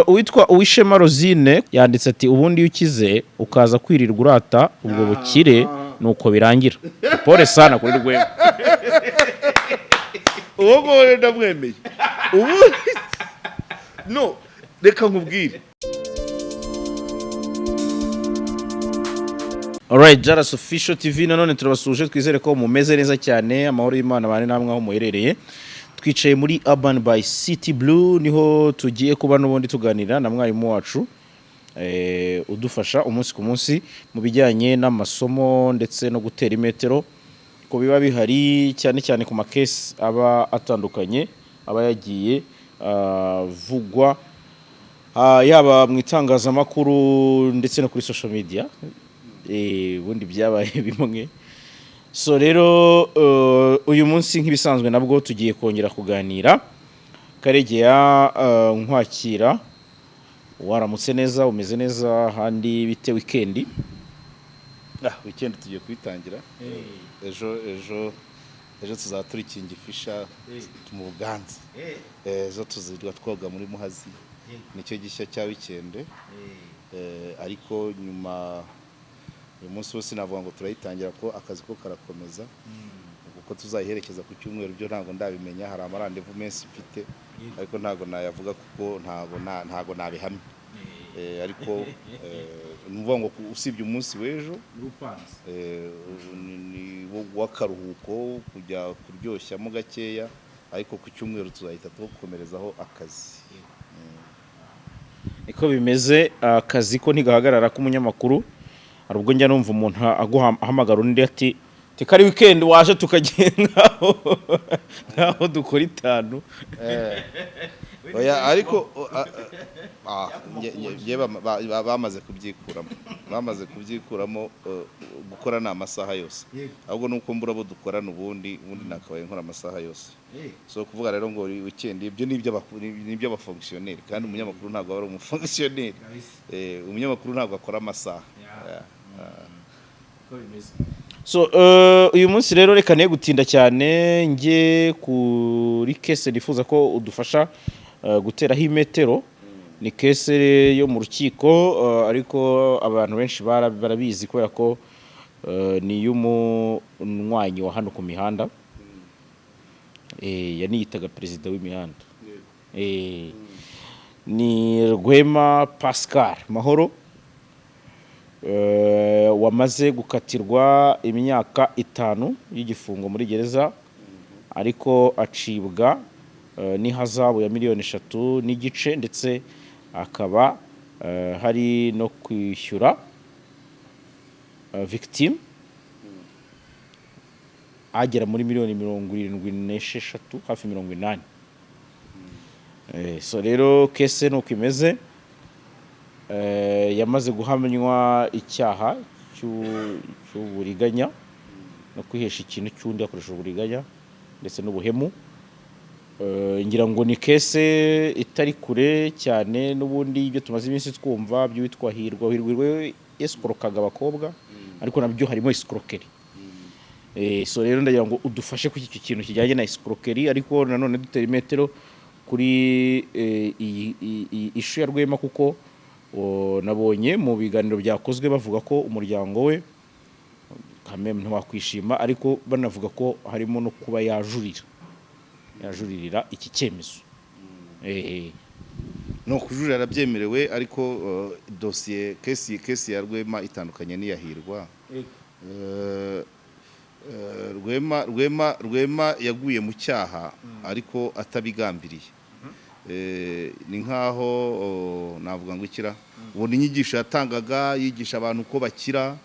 uwitwa Uwishema Rosine yanditse ati ubundi iyo ukize ukaza kwirirwa urata ubwo bukire nuko birangira. Pole sana kuri Rwema. Uwo gore ndamwemeye. Ubu no reka nkubwire. Alright, Jaras Official TV nanone turabasuje twizere ko mumeze neza cyane amahoro y'Imana bane namwe aho muherereye. Twicaye muri Urban by City Blue niho tugiye kuba n'ubundi tuganira na mwarimu wacu udufasha umunsi ku munsi mu bijyanye n'amasomo ndetse no gutera imetero ko biba bihari cyane cyane ku makesi aba atandukanye aba yagiye vugwa yaba mu itangazamakuru ndetse no kuri social media ubundi byabaye bimwe. So rero uyu munsi nk'ibisanzwe nabwo tugiye kongera kuganira Karegeya nkwakira waramutse neza umeze neza handi bite weekend. Weekend tugiye kwitangira. Ejo tuzatura ikingifisha mu Buganza. Ejo tuzirwa twoga muri Muhazi. Nicyo gishya cya weekend. Ariko nyuma uyu munsi wose navuga ngo turayitangira ko akazi ko karakomeza kuko tuzayiherekeza ku cyumweru byo ntago ndabimenya hari amarandevu menshi mfite ariko ntago nayavuga kuko ntago nabihamye ariko nuvuga ngo usibye umunsi w'ejo ni wakaruhuko kujya kuryoshyamo gakeya ariko ku cyumweru tuzahita tukomerezaho akazi. Niko bimeze akazi ko ntigahagarara k'umunyamakuru. Hari ubwo njya numva umuntu ahamagara undi ati tekari weekend waje tukagendaho naho dukora itanu. Oya ariko bamaze kubyikuramo gukora na amasaha yose ahubwo nuko mbura bo dukorana ubundi nakabaye nkora amasaha yose. So kuvuga rero ngo weekend ibyo nibyo abafonctionnaire kandi umunyamakuru ntabwo ari umufonctionnaire. Umunyamakuru ntabwo akora amasaha. So uyu munsi rero reka ne gutinda cyane nge kuri kese nifuza ko udufasha guteraho imetero. Ni kese yo mu rukiko ariko abantu benshi barabizi kubera ko ni y'umunywanyi wa hano ku mihanda yaniyitaga perezida w'imihanda. Ni Rwema Pascal Mahoro wamaze gukatirwa imyaka 5 y'igifungo muri gereza ariko acibwa n'ihazabu ya miliyoni 3 n'igice ndetse akaba hari no kwishyura victim agera muri miliyoni 76 hafi 80. So rero kese nuko imeze. Yamaze guhamywa icyaha cy'uburiganya no kwihesha ikintu cy'undi akoresha uburiganya ndetse n'ubuhemu. Ngira ngo ni kese itari kure cyane n'ubundi ibyo tumaze iminsi twumva by'uwitwa Hirwa escrokaga abakobwa ariko nabyo harimo escroquerie. So rero ndagira ngo udufashe ku iki kintu kijyanye na escroquerie ariko nanone dutera imetero kuri ishu ya Rwema kuko nabonye mu biganiro byakozwe bavuga ko umuryango we kameme ntiwakwishima ariko banavuga ko harimo no kuba yajuririra iki cyemezo. No kujurira arabyemerewe ariko dossier kesi ya Rwema itandukanye n'iyahirwa. Rwema yaguye mu cyaha ariko atabigambiriye. Ni nkaho navuga ngo ikira ubu inyigisho yatangaga yigisha abantu ko bakira.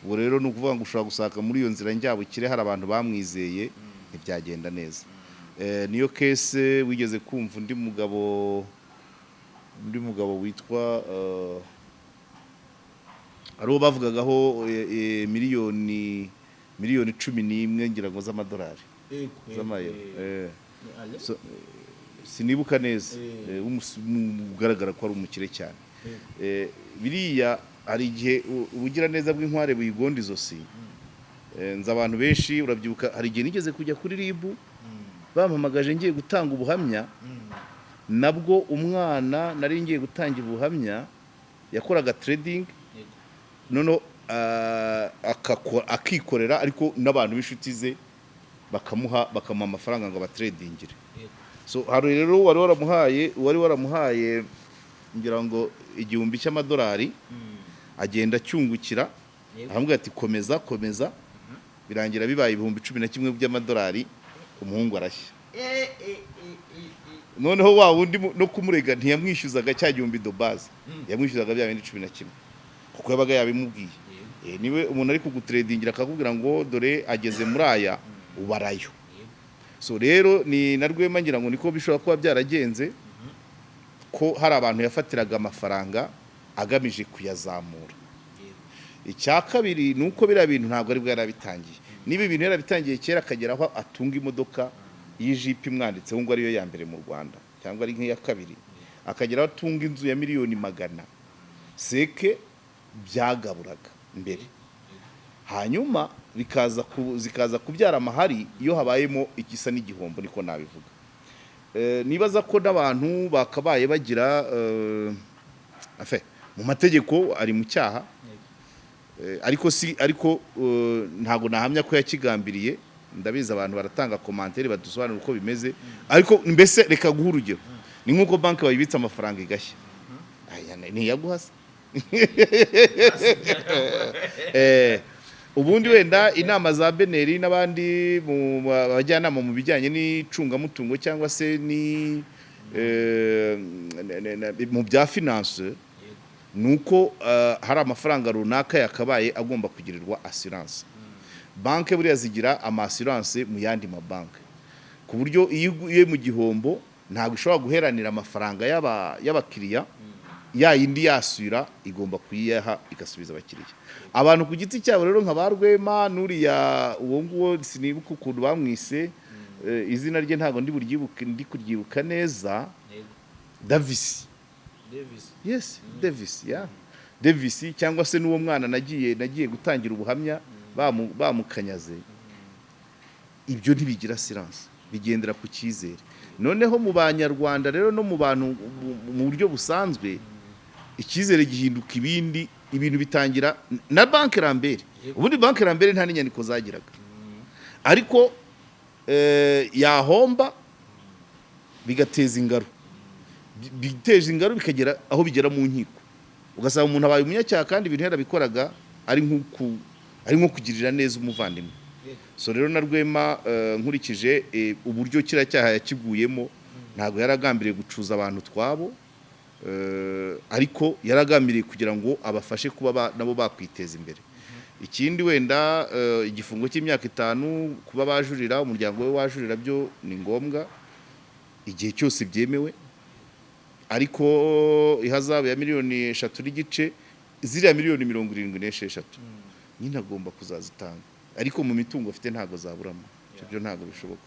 Ubu rero nukuvuga ngo ushobora gusaka muri iyo nzira njyabukire hari abantu bamwizeye ntibyagenda neza. Niyo kese wigeze kumva undi mugabo witwa ariho bavugagaho miliyoni 11 ngira ngo z'amadolari z'amayero. Sinibuka neza ugaragara ko ari umukire cyane. Biriya hari igihe ubugira neza bw'inkware buyigonda izosi. Nza abantu benshi urabyibuka hari igihe nigeze kujya kuri RIB bampamagaje ngiye gutanga ubuhamya nabwo umwana nari ngiye gutangira ubuhamya yakoraga trading noneho akikorera ariko n'abantu b'inshuti ze bakamuha amafaranga ngo abatradingire. So hari rero wari waramuhaye ngira ngo $1,000 agenda acyungukira ahamwe ati komeza birangira bibaye $11,000 by'amadolari umuhungu arashya. Noneho wa wundi no kumurega ntiyamwishyuzaga cya $1,000 base yamwishyuzaga bya $11,000 kuko yabaga yabimubwiye. Niwe umuntu ari kugutradingira akakubwira ngo dore ageze muri aya ubarayo. So rero ni na Rwema ngira ngo niko bishobora kuba byaragenze ko hari abantu yafatiraga amafaranga agamije kuyazamura. Icya kabiri nuko bira bintu ntabwo ari bwo yarabitangiye. Niba ibintu yarabitangiye kera akagera aho atunga imodoka y'Jeep imwanditseho ngo ariyo ya mbere mu Rwanda cyangwa ari nk'iya kabiri, akagera aho atunga inzu ya $100,000 seke byagaburaga mbere, hanyuma zikaza kubyara amahari iyo habayemo igisa n'igihombo, niko nabivuga. Nibaza ko n'abantu bakabaye bagira mu mategeko ari mu cyaha, ariko ntago nahamya ko yakigambiriye. Ndabizi abantu baratanga commentaire badusobanura uko bimeze, ariko mbese reka guha urugero, ni nk'uko banki bayibitsa amafaranga igashya, ntiyaguhasa ubundi wenda inama za Beneri n'abandi bajyanama mu bijyanye n'icungamutungo cyangwa se mu bya finance, nuko hari amafaranga runaka yakabaye agomba kugirirwa assurance. Banke buriya zigira ama assurance mu yandi mabanke, ku buryo iyo mu gihombo ntabwo ishobora guheranira amafaranga y'abakiriya, ya yindi yasura igomba kuyiyaha igasubiza abakiriya. Abantu ku giti cyabo rero nka ba Rwema n'uriya uwo nguwo sinibuka ukuntu bamwise, izina rye ntabwo ndi kuryibuka neza, Davis. Yes, Davis, yeah. Davis cyangwa se n'uwo mwana nagiye gutangira ubuhamya bamukanyaze. Ibyo ntibigira silence, bigendera ku cyizere. Noneho mu Banyarwanda rero no mu bantu mu buryo busanzwe, icyizere gihinduka ibintu bitangira na banki Lambert. Ubundi banki Lambert nta n'inyandiko zagiraga, ariko yahomba bigateza ingaro, biteje ingaro bikagera aho bigera mu nkiko, ugasaba umuntu abaye umunyacyaha kandi ibintu yarabikoraga ari nko kugirira neza umuvandimwe. So rero na Rwema nkurikije uburyo kira cyaha yakiguyemo, ntabwo yaragambiriye gucuza abantu twabo, ariko yaragambiriye kugira ngo abafashe kuba nabo bakwiteza imbere. Ikindi wenda igifungo cy'imyaka 5 kuba bajurira, umuryango we wajurira byo ni ngombwa igihe cyose byemewe, ariko ihazabu ya $3,000,000 ziriya $76,000,000 nyine agomba kuzazitanga, ariko mu mitungo afite ntago zaburamo. Ibyo ntago bishoboka,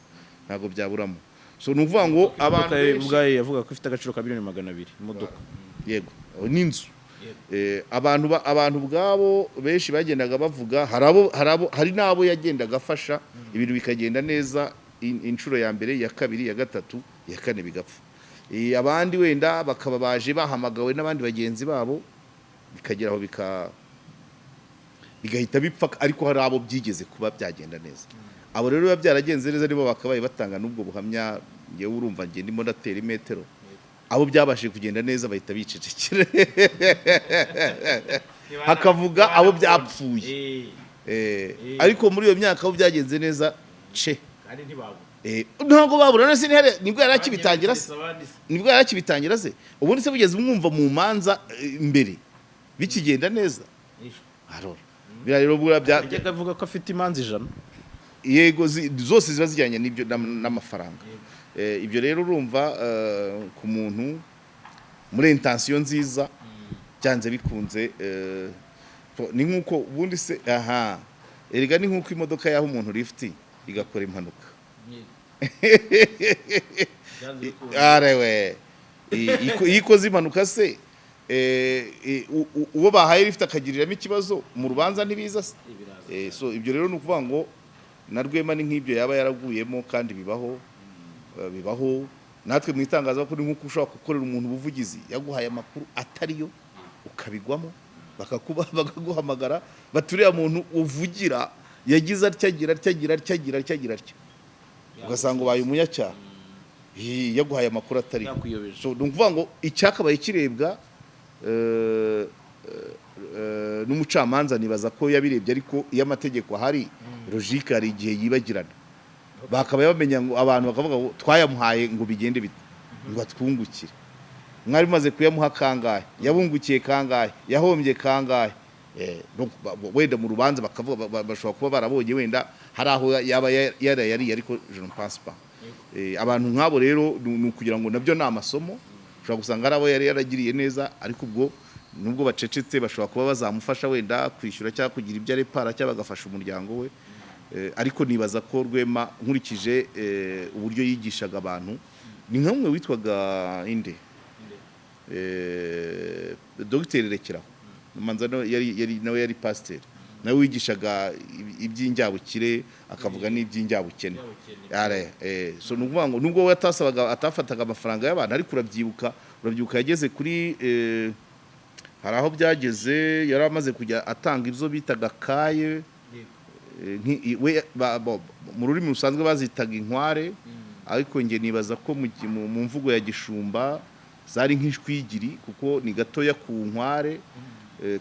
ntago byaburamo. So nuvuga ngo abantu ubwaye yavuga ko ifite agaciro ka $200,000,000 imodoka. Yego, n'inzu. Abantu bwabo benshi bagendaga bavuga, hari nabo yagendaga afasha ibintu bikagenda neza, inshuro ya mbere, ya kabiri, ya gatatu, ya kane bigapfa. Abandi wenda bakaba baje bahamagawe n'abandi bagenzi babo, bikageraho bigahita bipfa, ariko hari abo byigeze kuba byagenda neza. Abo rero biba byaragenze neza, nibo bakabaye batanga n'ubwo buhamya. Ngewe urumva ngiye ndimo ndatera imetero, abo byabashije kugenda neza bahita bicecekera hakavuga abo byapfuye. Ariko muri iyo myaka abo byagenze neza kandi ntabwo babura. None se nibwo yarakibitangira se, ubundi se bugeze umwumva mu manza mbere bikigenda neza. Rero avuga ko afite imanza 100. Yego, zose ziba zijyanye n'ibyo n'amafaranga. Ibyo rero urumva ku muntu muri intention nziza byanze bikunze, ni nkuko ubundi se erega ni nkuko imodoka yaho umuntu lift igakora impanuka. Arewe ikoze impanuka se, uwo bahaye lift akagiriramo ikibazo mu rubanza ntibiza se. So ibyo rero nukuvuga ngo na Rwema ni nk'ibyo yaba yaraguyemo, kandi bibaho natwe mu itangazamakuru ni nk'uko ushobora gukorera umuntu ubuvugizi yaguhaye amakuru atariyo ukabigwamo bakaguhamagara baturiya muntu uvugira yagize atyagira ugasanga ubaye umunyacyaha yaguhaye amakuru atari so ni ukuvuga ngo icyakabaye kirebwa n'umucamanza nibaza ko yabirebye ariko iyo amategeko ahari logique hari igihe yibagirana bakaba bamenya ngo abantu bakavuga ngo twayamuhaye ngo bigende bite ngo batwungukire mwari maze kuyamuha kangahe yabungukiye kangahe yahombye kangahe wenda mu rubanza bakavuga bashobora kuba barabonye wenda hari aho yaba yari ariko je ne pense pas abantu nk'abo rero ni ukugira ngo nabyo ni amasomo ushobora gusanga ari abo yari yaragiriye neza ariko ubwo nubwo bacecetse bashobora kuba bazamufasha wenda kwishyura cyangwa kugira ibyo arepara cyangwa bagafasha umuryango we ariko nibaza ko Rwema nkurikije uburyo yigishaga abantu ni nk'umwe witwaga inde Dr Rekeraho manza nawe yari pasteur nawe wigishaga iby'injyabukire akavuga n'iby'injyabukene so nukuvuga ngo nubwo we atafataga amafaranga y'abantu ariko urabyibuka yageze kuri hari aho byageze yari amaze kujya atanga ibyo bitaga kaye mu rurimi rusanzwe bazitaga inkware ariko nge nibaza ko mu mvugo ya Gishumba zari nk'ishwigiri kuko ni gatoya ku nkware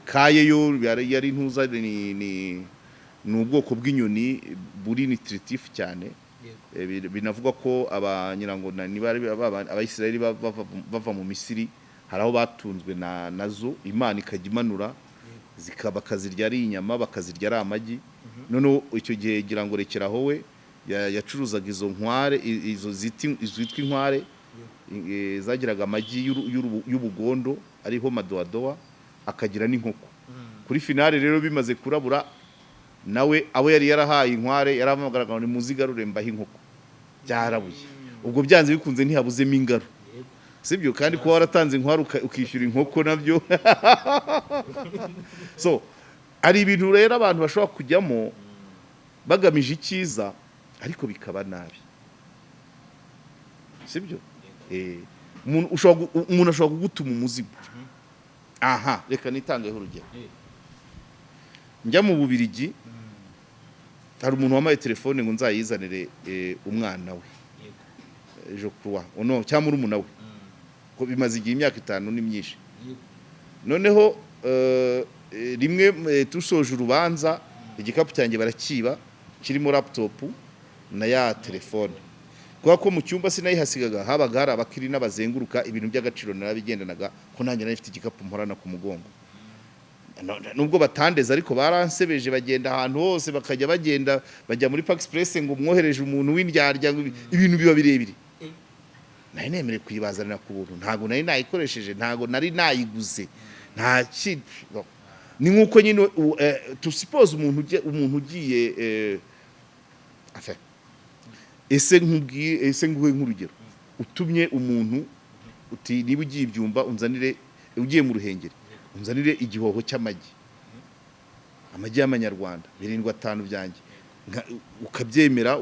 kaye yo yari ntuza ni ubwoko bw'inyoni buri nutritif cyane binavuga ko abanyirango abayisirayeli bava mu Misiri hari aho batunzwe nazo Imana ikajya imanura bakazirya ari inyama bakazirya ari amagi none icyo gihe gira ngo Rekeraho we yacuruzaga izo nkware izo zitwa inkware zagiraga amagi y'ubugondo ariho madoadoa akagira n'inkoko kuri finale rero bimaze kurabura nawe abo yari yarahaye inkware yaramagaraga ni muzigarure mbaho inkoko byarabuye ubwo byanze bikunze ntihabuzemo ingaro sibyo kandi ko waratanze inkware ukishyura inkoko nabyo so ari ibintu rero abantu bashobora kujyamo bagamije icyiza ariko bikaba nabi sibyo umuntu ashobora kugutuma umuzigo aha reka nitangeho urugero njya mu Bubiligi hari umuntu wamaye telefone ngo nzayizanire umwana we je crois ono cyangwa urumuna we ko bimaze igihe imyaka 5 ni myinshi noneho rimwe tusoje urubanza igikapu cyanjye barakiba kirimo laptop na ya telefone kwa ko mu cyumba sinayihasigaga habaga hari abakiri n'abazenguruka ibintu by'agaciro narabigendanaga ko nanjye nari mfite igikapu mporana ku mugongo nubwo batandeza ariko baransebeje bagenda ahantu hose bakajya bagenda bajya muri Park Express ngo mwohereje umuntu w'indyarya ibintu biba birebire nari nemere kuyibazanira ku buntu ntago nari nayikoresheje ntago nari nayiguze nta kintu ni nkuko nyine to suppose umuntu ugiye ese nguhe nk'urugero utumye umuntu uti niba ugiye ibyumba unzanire ugiye mu Ruhengeri unzanire igihoho cy'amagi amagi y'amanyarwanda 75 byanjye ukabyemera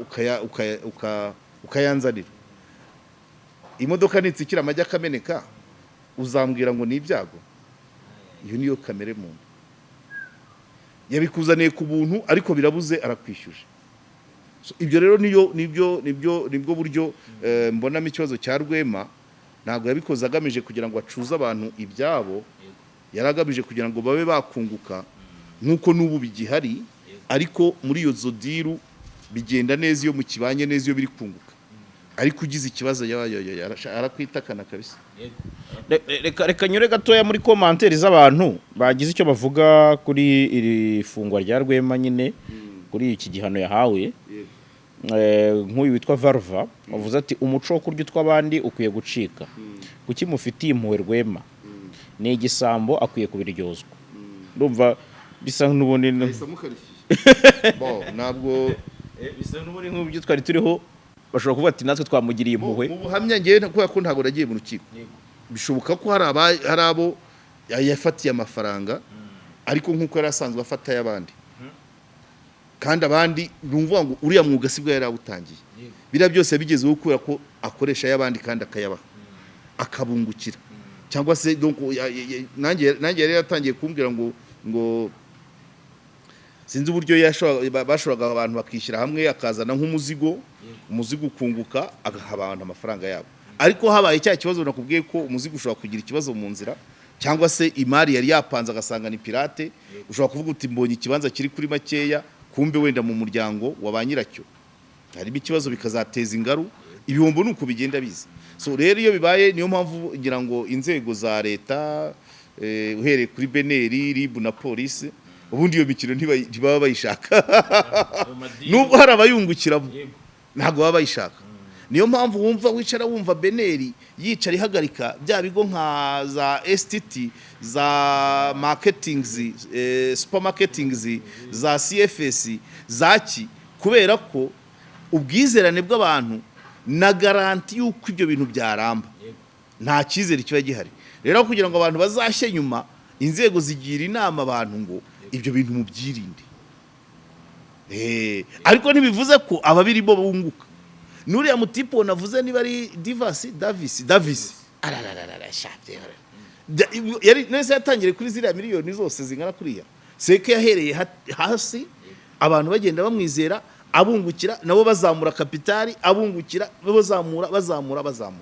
ukayanzanira imodoka nitsikira amagi akameneka uzambwira ngo ni ibyago iyo niyo kamere muntu yabikuzaniye ku buntu ariko birabuze arakwishyuje ibyo rero nibwo buryo mbonamo ikibazo cya Rwema ntabwo yabikoze agamije kugira ngo acuze abantu ibyabo yaragamije kugira ngo babe bakunguka nk'uko n'ubu bigihari ariko muri iyo zodiru bigenda neza iyo mu kibanye neza iyo biri kunguka ariko ugize ikibazo arakwitakana kabisa reka nyure gatoya muri commentaire z'abantu bagize icyo bavuga kuri iri fungwa rya Rwema nyine kuri iki gihano yahawe nk'uyu witwa Varva wavuze ati umuco wo kurya utw'abandi ukwiye gucika kuki mufitiye impuhwe Rwema ni igisambo akwiye kubiryozwa ndumva bisa n'ubundi ntabwo bisa n'ubundi nk'ubyo twari turiho bashobora kuvuga ati natwe twamugiriye impuhwe mu buhamya ngiye kubera ko ntabwo nagiye mu rukiko bishoboka ko hari abo yafatiye amafaranga ariko nk'uko yari asanzwe afata y'abandi kandi abandi numva ngo uriya mwuga sibwo yari awutangiye bira byose bigezeho kubera ko akoresha y'abandi kandi akayabaha akabungukira cyangwa se donc nanjye yari yatangiye kumbwira ngo sinzi uburyo bashoraga abantu bakishyira hamwe akazana nk'umuzigo ukunguka agaha abantu amafaranga yabo ariko habaye cya kibazo nakubwiye ko umuzigo ushobora kugira ikibazo mu nzira cyangwa se imari yari yapanze agasanga ni pirate ushobora kuvuga uti mbonye ikibanza kiri kuri makeya kumbe wenda mu muryango wa ba nyiracyo harimo ikibazo bikazateza ingaru ibihombo nuko bigenda biza so rero iyo bibaye niyo mpamvu ngira ngo inzego za leta uhereye kuri beneri RIB na polisi ubundi iyo mikino ntibaba bayishaka nubwo hari abayungukiramo ntabwo baba bayishaka niyo mpamvu wumva wicara wumva beneri yicara ihagarika bya bigo nka za STT za marketings supermarketings za CFS zaki kubera ko ubwizerane bw'abantu na garanti yuko ibyo bintu byaramba nta cyizere kiba gihari rero kugira ngo abantu bazashye nyuma inzego zigira inama abantu ngo ibyo bintu mubyirinde ariko ntibivuze ko ababiri bo bunguka nuriya mutipo navuze niba ari Davis yari nese yatangire kuri ziriya miliyoni zose zingana kuriya seke yahereye hasi abantu bagenda bamwizera abungukira nabo bazamura kapitali abungukira bazamura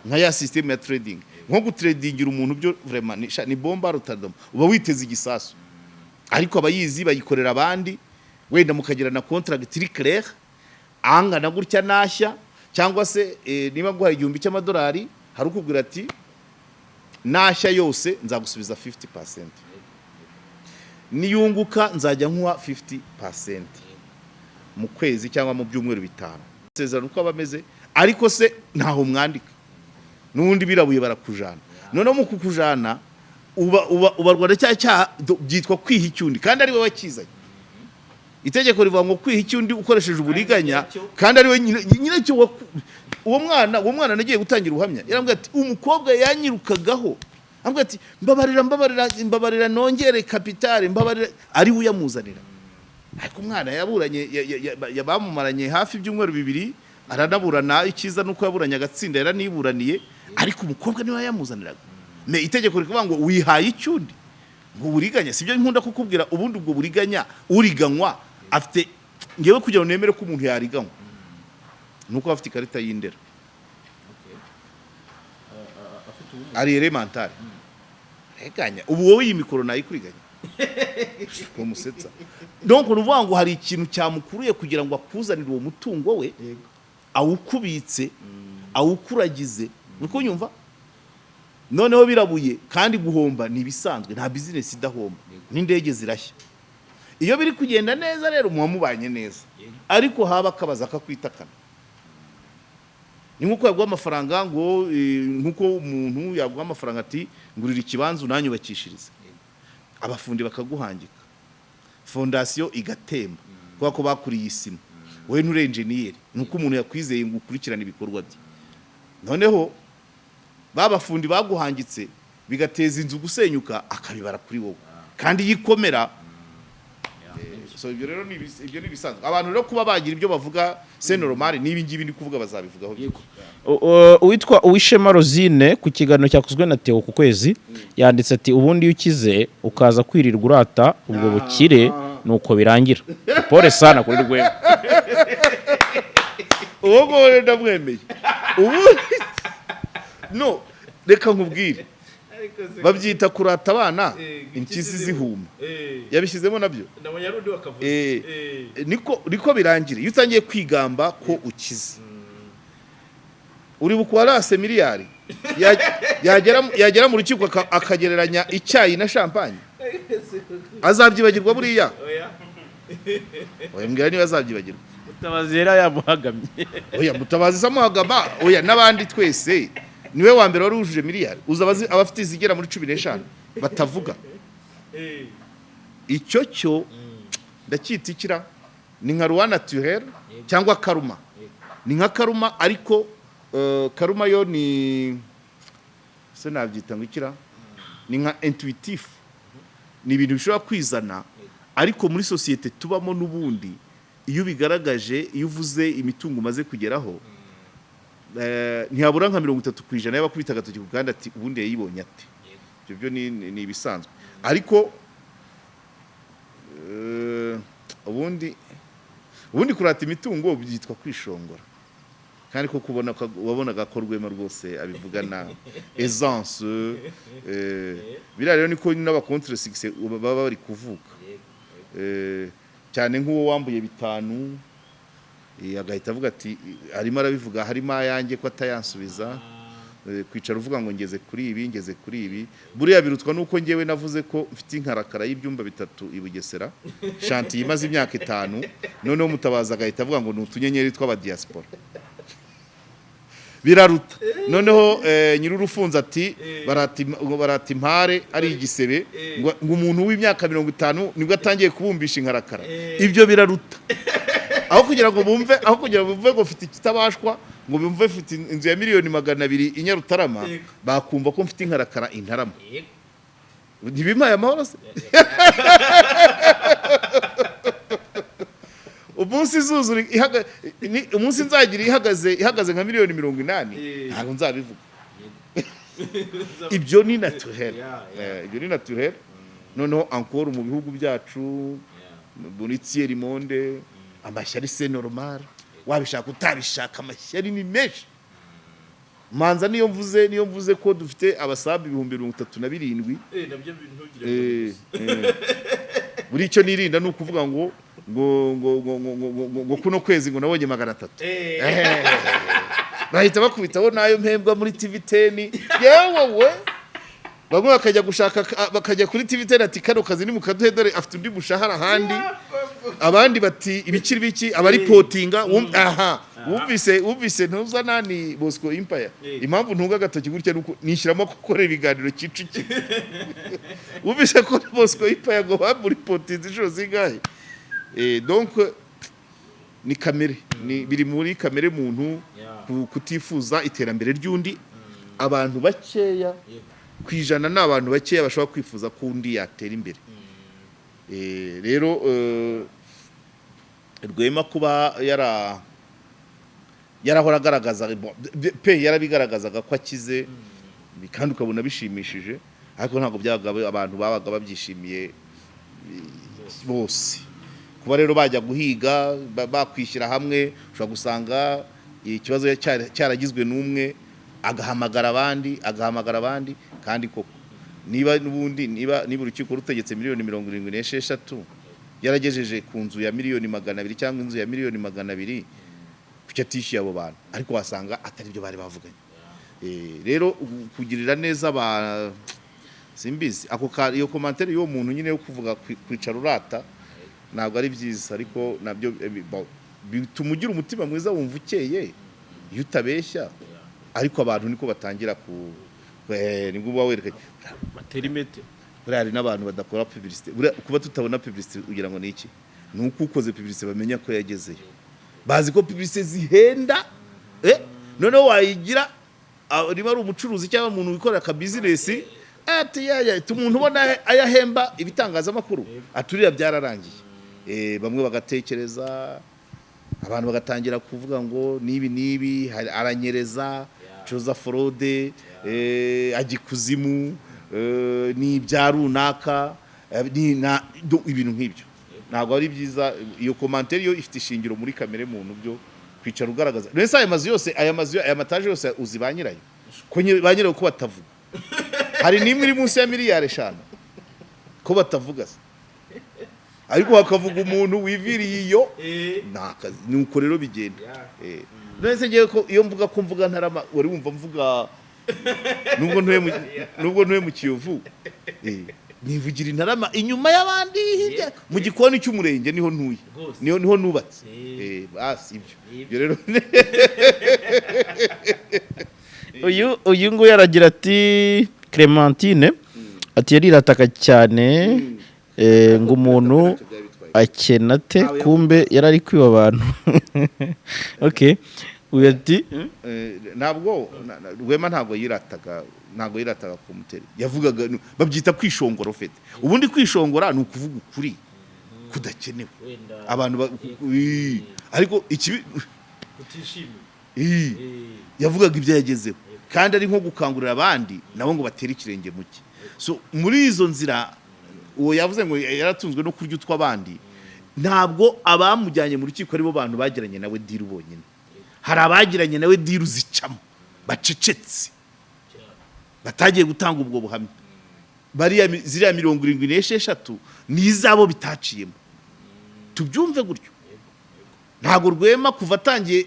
nka ya system ya trading nko gutradingira umuntu byo vraiment ni bomba rutadoma uba witeze igisasu ariko abayizi bayikorera abandi wenda mukagira na contract très clair angana gutya nashya cyangwa se niba guha $1,000 hari ukubwira ati nashya yose nzagusubiza 50% niyunguka nzajya nkuha 50% mu kwezi cyangwa mu byumweru bitanu sezerano uko abameze ariko se ntaho mwandika nundi birabuye barakujana none mu kukujana ubarwa cya byitwa kwiha icyundi kandi ari we wakizanye itegeko rivuga ngo kwiha icyundi ukoresheje uburiganya kandi ari we nyiracyo uwo mwana nagiye gutangira ubuhamya yarambwira ati umukobwa yanyirukagaho ambwira ati mbabarira nongere kapitale mbabarira ari we yamuzanira ariko umwana yaburanye yabamumaranye hafi ibyumweru 2 aranaburana ikiza nuko yaburanye agatsinda yaraniburaniye ariko umukobwa niwe yamuzaniraga me itegeko rikuvuga ngo wihaye icyundi ngo buriganya sibyo nkunda kukubwira ubundi ubwo buriganya uriganywa afite ngewe kugira ngo nemere ko umuntu yariganywa nuko afite ikarita y'indera ari elementary reganya ubu wowe y'imikoro nayikuriganya ko musetsa donc uruvuga ngo hari ikintu cyamukuruye kugira ngo akuzanire uwo mutungo we awukubitse awukuragize nuko nyumva noneho birabuye kandi guhomba ni bisanzwe nta business idahomba n'indege zirashya iyo biri kugenda neza rero muwamubanye neza ariko haba akabaza akakwitakana ni nkuko yaguha amafaranga ngo nkuko umuntu yaguha amafaranga ati ngurira ikibanza unanyubakishirize abafundi bakaguhangika fondation igatemba kwa ko bakuriye isima we nture engineer nuko umuntu yakwizeye ngo ukurikirane ibikorwa bye noneho babafundi baguhangitse bigateza inzu gusenyuka akabibara kuri wowe kandi yikomera so ibyo rero ibyo ni bisanzwe abantu rero kuba bagira ibyo bavuga c'est normal niba ngibi ndi kuvuga bazabivugaho uwitwa Uwishema Rosine ku kiganiro cyakozwe na Theo ku kwezi yanditse ati ubundi ukize ukaza kwirirwa urata ubwo bukire nuko birangira pole sana kuri rwego uwo ndamwemeye ubu no reka nkubwire babyita kurata abana impyisi zihuma yabishyizemo nabyo niko birangira iyo utangiye kwigamba ko ukize uri bukwarase miliyari yagera mu rukiko akagereranya icyayi na champagne azabyibagirwa buriya oya mbwira niba azabyibagirwa Mutabazi yera yamuhagamye oya Mutabazi samuhagama oya nabandi twese niwe wa mbere wari ujuje miliyari uzabazi abafite izigera muri 15 batavuga icyo cyo ndakitikira ni nka roi naturel cyangwa karuma ni nka karuma ariko karuma yo ni se nabyita ngikira ni nka intuitif ni ibintu bishobora kwizana ariko muri sosiyete tubamo n'ubundi iyo bigaragaje iyo uvuze imitungo umaze kugeraho ntihabura nka 30% y'abakubita agatoki ku kandi ati ubundi yayibonye ate. Ibyo byo ni ibisanzwe, ariko ubundi kurata imitungo byitwa kwishongora, kandi ko wabonaga ko Rwema rwose abivugana essence biriya rero niko n'abakontre succès baba bari kuvuka cyane nk'uwo wambuye 5 agahita avuga ati arimo arabivuga harimo ayanjye ko atayansubiza, kwicara uvuga ngo ngeze kuri ibi buriya birutwa nuko ngewe navuze ko mfite inkarakara y'ibyumba 3 i Bugesera shanti imaze imyaka 5 noneho Mutabaza agahita avuga ngo n'utunyenyeri tw'aba diaspora biraruta. Noneho nyirurufunza ati barati impare ari igisebe ngo umuntu w'imyaka 50 nibwo atangiye kubumbisha inkarakara. Ibyo biraruta aho kugira ngo bumve ngo ufite ikitabashwa ngo bumve ufite inzu ya 200,000 i Nyarutarama bakumva ko mfite inkarakara Intarama. Ntibimaye amahoro se? Umunsi zuzura umunsi nzagira ihagaze nka 1,80,000 ntabwo nzabivuga. Ibyo ni naturel. Ibyo ni naturel. Noneho encore mu bihugu byacu muri Thierry Monde amashyari c'est normal, wabishaka utabishaka amashyari ni menshi. Manza niyo mvuze ko dufite abasabi 37,000 nabyo ntugire buri icyo nirinda ni ukuvuga ngo kuno kwezi ngo nabonye 300 bahita bakubitaho nayo mpembwa muri TV10 yewe bamwe bakajya kuri TV10 ati kano kazi ni mukaduhe dore afite undi mushahara handi, abandi bati ibikiri biki abari potinga wumvise ntuza nani Bosco Empire impamvu ntunga gatoki gutya nuko nishyiramo gukora ibiganiro Kicukiro wumvise ko Bosco Empire ngo bamuri potinze inshuro zingahe. Donc ni kamere biri muri kamere muntu kutifuza iterambere ry'undi. Abantu bakeya kwijana n'abantu bakeya bashobora kwifuza ko undi yatera imbere. Rero Rwema kuba yarahora agaragaza yarabigaragazaga ko akize kandi ukabona bishimishije, ariko ntabwo byaga abantu babaga babyishimiye bose. Kuba rero bajya guhiga bakwishyira hamwe ushobora gusanga ikibazo cyaragizwe n'umwe agahamagara abandi kandi koko niba urukiko rutegetse 1,76,000 yaragejeje ku nzu ya 200,000 cyangwa inzu ya 200,000 kuki atishyuye abo bantu, ariko wasanga atari byo bari bavuganye. Rero kugirira neza simbizi iyo commentaire y'uwo muntu nyine yo kuvuga kwicara urata ntabwo ari byiza, ariko nabyo bituma ugira umutima mwiza wumva ukeye iyo utabeshya, ariko abantu niko batangira nibwo uba werekanye batera imete. buriya hari n'abantu badakora publicité. Kuba tutabona publicité ugira ngo ni iki? Ni uko ukoze publicité bamenya ko yagezeyo, bazi ko publicité zihenda. Noneho wayigira niba ari umucuruzi cyangwa umuntu wikorera ka business ati umuntu ubona ayahemba ibitangazamakuru aturira byararangiye. Bamwe bagatekereza, abantu bagatangira kuvuga ngo nibi aranyereza, coza fraude, agikuzimu, ni bya runaka, ibintu nk'ibyo. Ntabwo ari byiza. Iyo commentaire yo ifite ishingiro muri kamere muntu byo kwicara ugaragaza. Nese aya mataje yose uzibanyirayo ko banyirayo ko batavuga. Hari nimwe iri munsi ya 5,000,000 ko batavuga se, ariko bakavuga umuntu wiviriye iyo nakazi. Nuko rero bigenda. Nese ngiye ko iyo mvuga ko mvuga Ntarama wari wumva mvuga nubwo ntuye mu Kiyovu nivugira Intarama inyuma y'abandi hirya mu gikoni cy'umurenge niho ntuye, niho nubatse. Basi ibyo rero uyu nguyu aragira ati Clementine ati yarirataka cyane ngo umuntu akenate kumbe yarari kwiba abantu. Okay, uyu ati ntabwo Rwema ntabwo yirataga ku muteri, yavugaga babyita kwishongora fete. Ubundi kwishongora ni ukuvuga ukuri. kudakenewe wenda abantu ariko ikibi utishimiye yavugaga ibyo yagezeho kandi ari nko gukangurira abandi nabo ngo batere ikirenge muke. So muri izo nzira uwo yavuze ngo yaratunzwe no kurya utw'abandi, ntabwo abamujyanye mu rukiko aribo bantu bagiranye nawe diru bonyine, hari abagiranye nawe diru zicamo bacecetse batagiye gutanga ubwo buhamya. Bariya ziriya 76 ni izabo bitaciyemo, tubyumve gutyo. Ntabwo Rwema kuva atangiye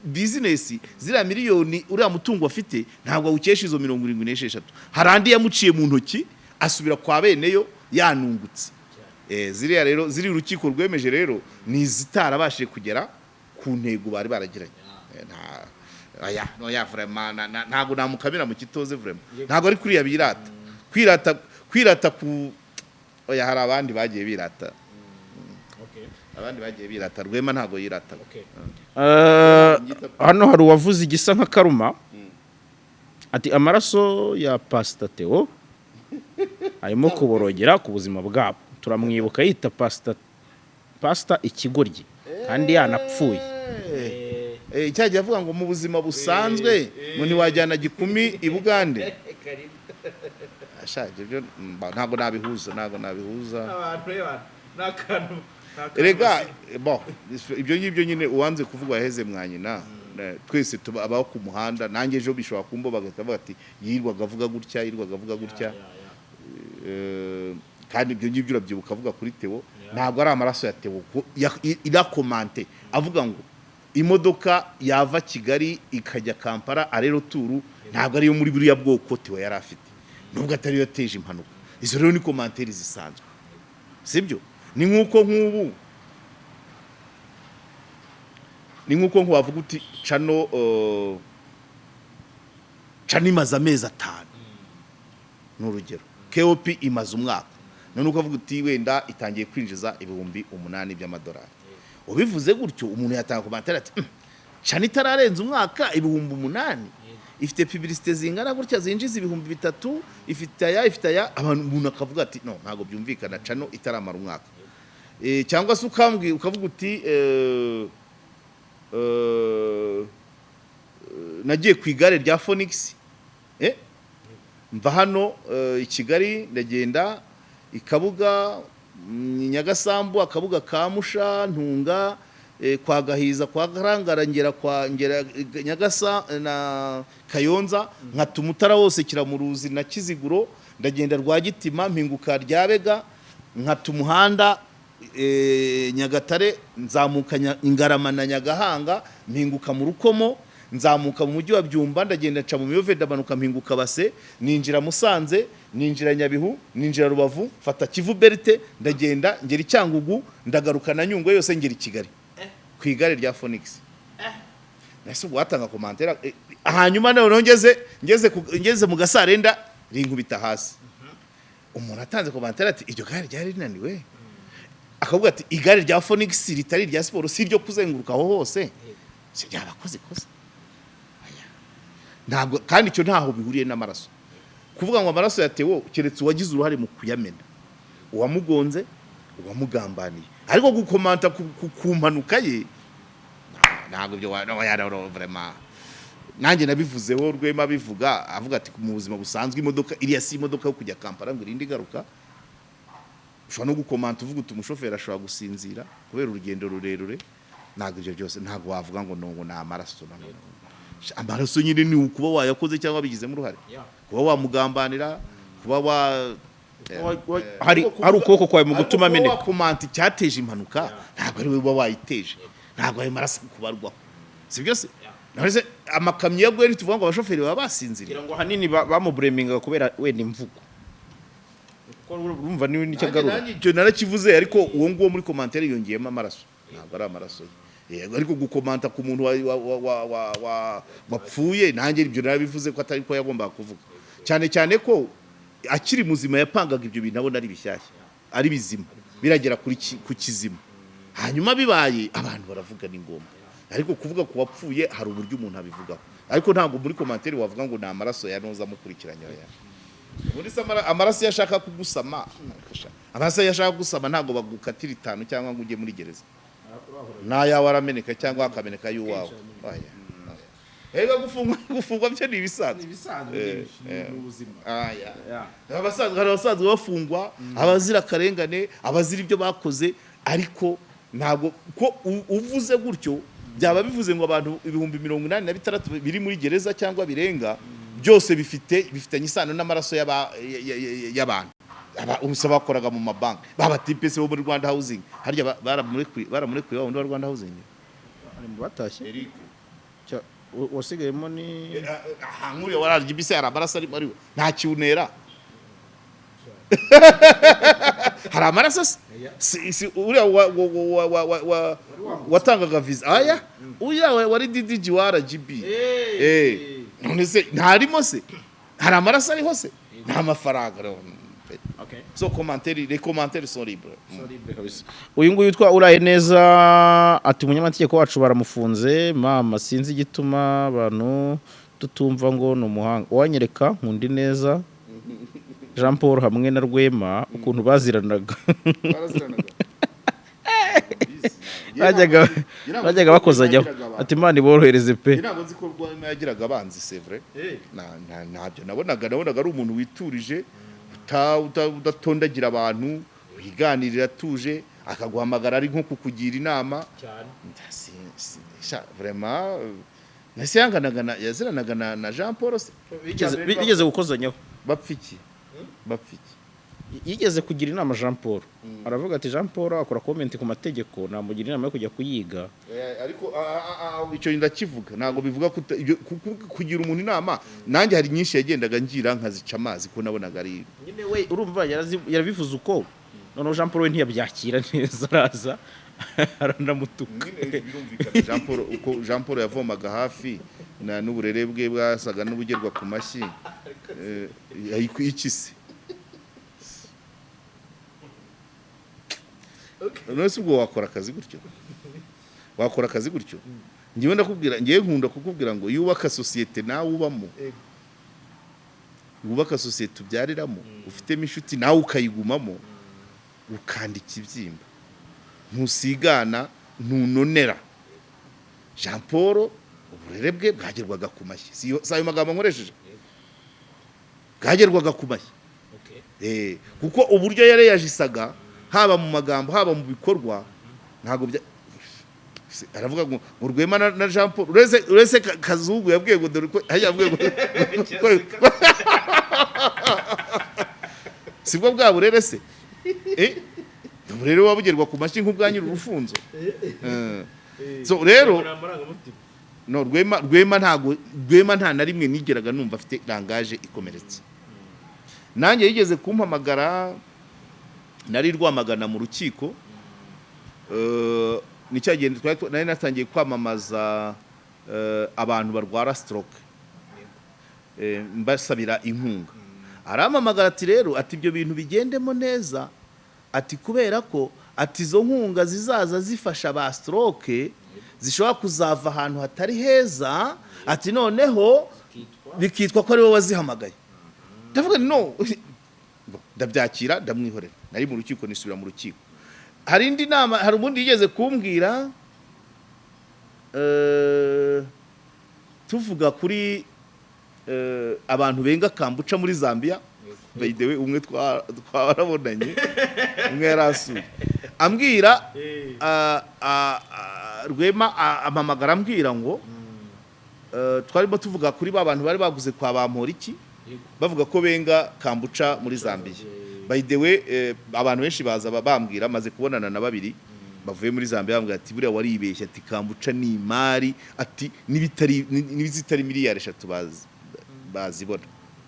bizinesi ziriya miliyoni uriya mutungo afite ntabwo awukesha izo 76. Hari andi yamuciye mu ntoki asubira kwa beneyo yanungutse. Ziriya rero ziri urukiko rwemeje rero ni zitarabashije kugera ku ntego bari baragiranye. Oya vraiment ntabwo namukamira mu kitoze vraiment, ntabwo ari kuriya birata kwirata ku oya, hari abandi bagiye birata. Abandi bagiye birata, Rwema ntabwo yirata. Hano hari uwavuze igisa nka karuma ati amaraso ya Pastor Theo arimo kuborogera ku buzima bwabo, turamwibuka yita Pastor ikigoryi kandi yanapfuye. Cyagiye avuga ngo mu buzima busanzwe ngo ntiwajyana Gikumi i Bugande. Ashaje byo ntabwo nabihuza n'akantu erega bon ibyo ngibyo nyine uwanze kuvuga yaheze mwanyina. Twese abaho ku muhanda, nanjye ejo bishobora kumbo bagahita bati yirwaga avuga gutya kandi ibyo ngibyo urabyibuka avuga kuri Theo. Ntabwo ari amaraso ya Theo, irakomante avuga ngo imodoka yava Kigali ikajya Kampala arero turu ntabwo ariyo muri buriya bwoko Theo yari afite, nubwo atari yateje impanuka. Izo rero ni commentaire zisanzwe, sibyo? Ni nkuko nkwavuga uti cano imaze amezi 5 n'urugero, KOP imaze umwaka, none ukavuga uti wenda itangiye kwinjiza ibihumbi 8 by'amadolari. Ubivuze gutyo umuntu yatanga commentaire ati cano itararenza umwaka ibihumbi 8 ifite publicité zingana gutya zinjiza ibihumbi 3 ifite aya abantu, umuntu akavuga ati no, ntago byumvikana cano itaramara umwaka. Cyangwa se ukavuga uti nagiye ku igare rya Phoenix, mva hano i Kigali ndagenda ikabuga Nyagasambu, akabuga ka Musha, Ntunga, kwa Gahiza, kwa Garangara, ngera kwa Nyagasa na Kayonza, nkata Umutara wose Kiramuruzi na Kiziguro, ndagenda Rwagitima mpinguka Ryabega, nkata umuhanda Nyagatare, nzamuka Ingarama na Nyagahanga, mpinguka mu Rukomo, nzamuka mu mujyi wa Byumba, ndagenda nca mu Miyove, ndabanuka mpinguka Base, ninjira Musanze, ninjira Nyabihu, ninjira Rubavu, fata Kivu Berite, ndagenda ngera Cyangugu, ndagaruka na Nyungwe yose ngera Kigali ku igare rya Phoenix. Nase watanga commentaire hanyuma none ngeze mu Gasarenda rinkubita hasi. Umuntu atanze commentaire ati iryo gare ryari rinaniwe, akavuga ati igare rya Phoenix ritari rya siporo, si ryo kuzenguruka aho hose, si ryabakoze koze. Ntabwo kandi icyo ntaho bihuriye n'amaraso. Kuvuga ngo amaraso ya Theo keretse uwagize uruhare mu kuyamena, uwamugonze, uwamugambaniye, ariko gukomanta ku mpanuka ye ntabwo byo vraiment. Nanjye nabivuzeho, Rwema bivuga avuga ati mu buzima busanzwe imodoka iriya si imodoka yo kujya Kampala ngo irindi garuka. Ushobora no gukomanta uvuga uti umushoferi ashobora gusinzira kubera urugendo rurerure. Ntabwo ibyo byose, ntabwo wavuga ngo ngo na amaraso na none. Amaraso nyine ni ukuba wayakoze cyangwa bigizemo uruhare, kuba wamugambanira, kuba hari ukuboko kwawe mu gutuma ameneka. Komanta cyateje impanuka ntabwo ari we wayiteje, ntabwo ari amaraso kubarwaho, si byose. Nahise amakamyo yagwe tuvuga ngo abashoferi baba basinziriye, ngo hanini bamubureminga kubera wenda imvugo, kuko urumva niwe nicyo garura. Icyo narakivuze, ariko uwo nguwo muri commentaire yongeyemo amaraso, ntabwo ari amaraso. Yego, ariko gukomanta ku muntu wapfuye, nanjye ibyo narabivuze ko atari ko yagomba kuvuga. Cyane cyane ko akiri muzima yapangaga ibyo bintu abona ari bishyashya, ari bizima, biragera ku kizima, hanyuma bibaye abantu baravuga ni ngombwa. Ariko kuvuga ku wapfuye hari uburyo umuntu abivugaho, ariko ntabwo muri commentaire wavuga ngo ni amaraso yanoza mukurikiranya. Muri amaraso yashaka kugusama, amasaha yashaka gusaba ntabwo bagukatira 5 cyangwa ngo ujye muri gereza nayawe arameneka cyangwa akameneka y'uwawe ega gufungwa byo ni ibisanzwe mu buzima abasanzwe bafungwa abazira akarengane abazira ibyo bakoze ariko ntabwo ko uvuze gutyo byaba bivuze ngo abantu 86,000 biri muri gereza cyangwa birenga byose bifitanye isano n'amaraso y'abantu ubusaba bakoraga mu mabanki babatipese bo muri Rwanda Housing harya baramurekuye wa wundi wa Rwanda Housing ari mu batashye Eric wasigayemo ni nkuriya wa RGBC aramarasa ari muri nta kiunera hari amaraso si uriya watangaga visa aya uya wari DDG wa RGB none se ntarimo se hari amaraso ari hose nta mafaranga okay so les commentaires sont libres uyu nguyu yitwa Uraye neza ati umunyamategeko wacu baramufunze mama sinzi igituma abantu tutumva ngo no muhanga wanyereka nkundi neza Jean Paul hamwe na Rwema ukuntu baziranaga bajyaga bakozajyaho ati Imana iborohereze pe ntabwo nzi ko Rwema yagiraga abanzi c'est vrai ntabyo nabonaga ari umuntu witurije udatondagira abantu wiganirira tuje akaguhamagara ari nko kukugira inama cyane vraiment nase yaziranaga na Jean Paul bigeze gukozanyaho bapfiki yigeze kugira inama Jean Paul aravuga ati Jean Paul akora comment ku mategeko namugira inama yo kujya kuyiga ariko icyo ndakivuga ntago bivuga kugira umuntu inama nanjye hari nyinshi yagendaga ngira nkazica amazi ko nabonaga ari nyine we urumva yarabivuze uko none Jean Paul we ntiyabyakira neza araza aranamutuka Jean Paul yavomaga hafi n'uburere bwe bwasaga n'ubugerwa ku mashyi ikise nose ubwo wakora akazi gutyo ngiye ndakubwira ngiye nkunda kukubwira ngo yubaka societe nawe ubamo wubaka societe ubyariramo ufitemo inshuti nawe ukayigumamo ukandika ibyimba ntusigana ntunonera Jean Paul uburere bwe bwagerwaga ku mashyi sayo magambo nkoresheje bwagerwaga ku mashyi kuko uburyo yari yajisaga haba mu magambo haba mu bikorwa ntago aravuga ngo Rwema na Jean Paul urese Kazungu yabwiye ngo dore ko yabwiye ngo sibwo bwa burere se uburere wabugerwa ku mashyi nk'ubwanyira urufunzo so rero no Rwema nta na rimwe nigeraga numva afite langage ikomeretse nanjye yigeze kumpamagara nari Rwamagana mu rukiko nicyagende nari natangiye kwamamaza abantu barwara stroke mbasabira inkunga aramamagara ati rero ati ibyo bintu bigendemo neza ati kubera ko ati izo nkunga zizaza zifasha ba stroke zishobora kuzava ahantu hatari heza ati noneho bikitwa ko ari wowe wazihamagaye ndavuga no ndabyakira ndamwihorera nari mu rukiko nisubira mu rukiko hari indi nama hari ubundi yigeze kumbwira tuvuga kuri abantu benga kambuca muri Zambia by the way umwe twarabonanye umwe yarasuye ambwira Rwema amamagara ambwira ngo twarimo tuvuga kuri abantu bari baguze kwa Bamporiki bavuga ko benga kambuca muri Zambia by the way abantu benshi baza bambwira maze kubonana na babiri bavuye muri Zambia bambwira ati buriya waribeshye ati kambuca ni imari ati n'ibizitari miliyari 3 bazibona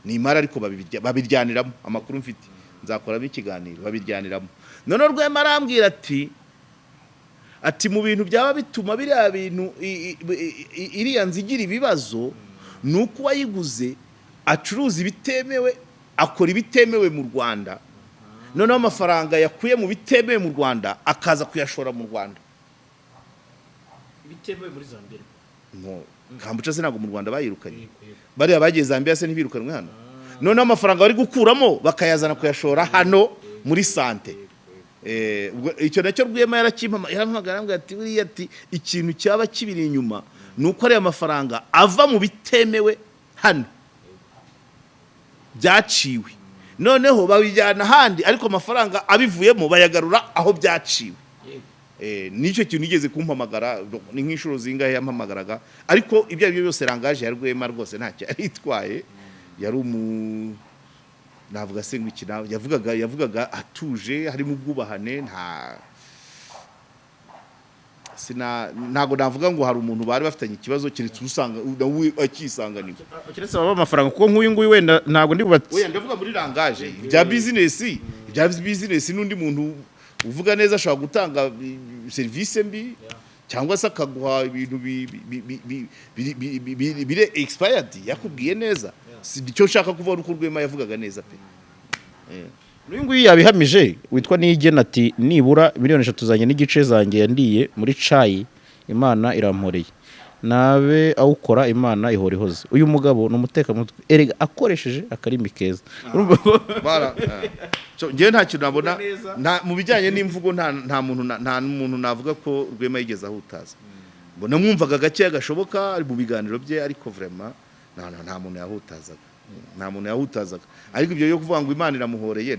ni imari ariko babiryaniramo amakuru mfite nzakora ikiganiro babiryaniramo none Rwema arambwira ati mu bintu byaba bituma biriya bintu iriya nzigira ibibazo nuko wayiguze acuruza ibitemewe akora ibitemewe mu Rwanda noneho amafaranga yakuye mu bitemewe mu Rwanda akaza kuyashora mu Rwanda ibitemewe muri Zambia no kambuca se ntago mu Rwanda bayirukanye bariya bagiye Zambia se ntibirukanwe hano noneho amafaranga bari gukuramo bakayazana kuyashora hano muri sante. Icyo nacyo Rwema yarampamagara ngo ati buriya ati ikintu cyaba kibiri inyuma nuko ari amafaranga ava mu bitemewe hano byaciwe, noneho babijyana handi ariko amafaranga abivuyemo bayagarura aho byaciwe. Nicyo kintu nigeze kumpamagara, ni nk'inshuro zingahe yampamagaraga, ariko ibyo ari byo byose rangaje ya Rwema rwose ntacyo aritwaye. Yari navuga se ngo iki yavugaga atuje, harimo ubwubahane, ntago navuga ngo hari umuntu bari bafitanye ikibazo keretse usanga nawe akisanganira keretse baba amafaranga, kuko nk'uyu nguyu wenda ntago ndi bubatse. Oya, ndavuga muri rangaje ibya business n'undi muntu uvuga neza ashobora gutanga service mbi cyangwa se akaguha ibintu bire expired yakubwiye neza. Si cyo nshaka kuvuga uko Rwema yavugaga neza pe. Uyu nguyu yabihamije witwa Niyigena ati nibura 3 zanjye n'igice zanjye yandiye muri cayi Imana iramporeye, nabe awukora Imana ihora ihoze. Uyu mugabo n'umuteka mutwe erega akoresheje akarimi keza. Ngiye nta kintu nabona mu bijyanye n'imvugo, nta muntu navuga ko Rwema yigeze ahutaza. Mbona mwumvaga gake gashoboka ari mu biganiro bye, ariko vraiment nta muntu yahutazaga. Ariko ibyo yo kuvuga ngo Imana iramuhoreye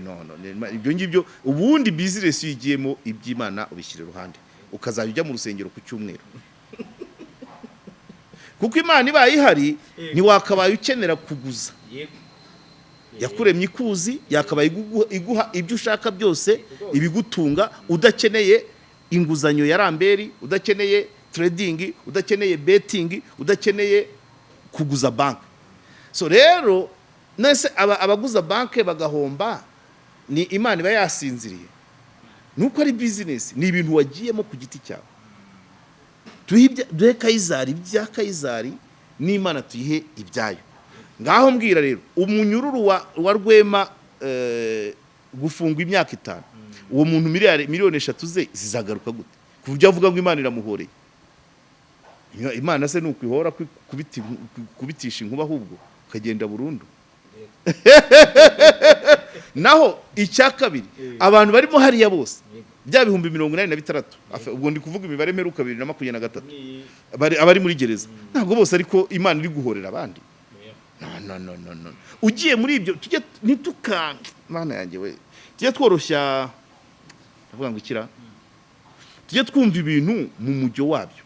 ibyo ngibyo ubundi business yigiyemo iby'Imana ubishyira ruhande ukazajya ujya mu rusengero ku cyumweru. Kuko Imana ibaye ihari ntiwakabaye ukenera kuguza. Yakuremye ikuzi, yakabaye iguha ibyo ushaka byose, ibigutunga, udakeneye inguzanyo ya Ramberi, udakeneye trading, udakeneye betting, udakeneye kuguza bank. So rero nese abaguza banke bagahomba, ni Imana iba yasinziriye. Nuko ari business, ni ibintu wagiyemo ku giti cyawe. Duhe Kayizari ibya Kayizari, n'Imana tuyihe ibyayo. Ngaho mbwira rero umunyururu wa Rwema gufungwa imyaka 5, uwo muntu miliyoni 3 ze zizagaruka gute ku buryo avuga ngo Imana iramuhoreye? Imana se nuko ihora kubitisha inkuba ahubwo ukagenda burundu. Naho icya kabiri, abantu barimo hariya bose bya 86,000, ubwo ndi kuvuga imibare mperuka 2023, abari muri gereza ntabwo bose, ariko Imana iri guhorera abandi. No. Ugiye muri ibyo tujye nitukange, Mana yanjye we, tujye tworoshya, ndavuga ngo ikira, tujye twumva ibintu mu mujyo wabyo.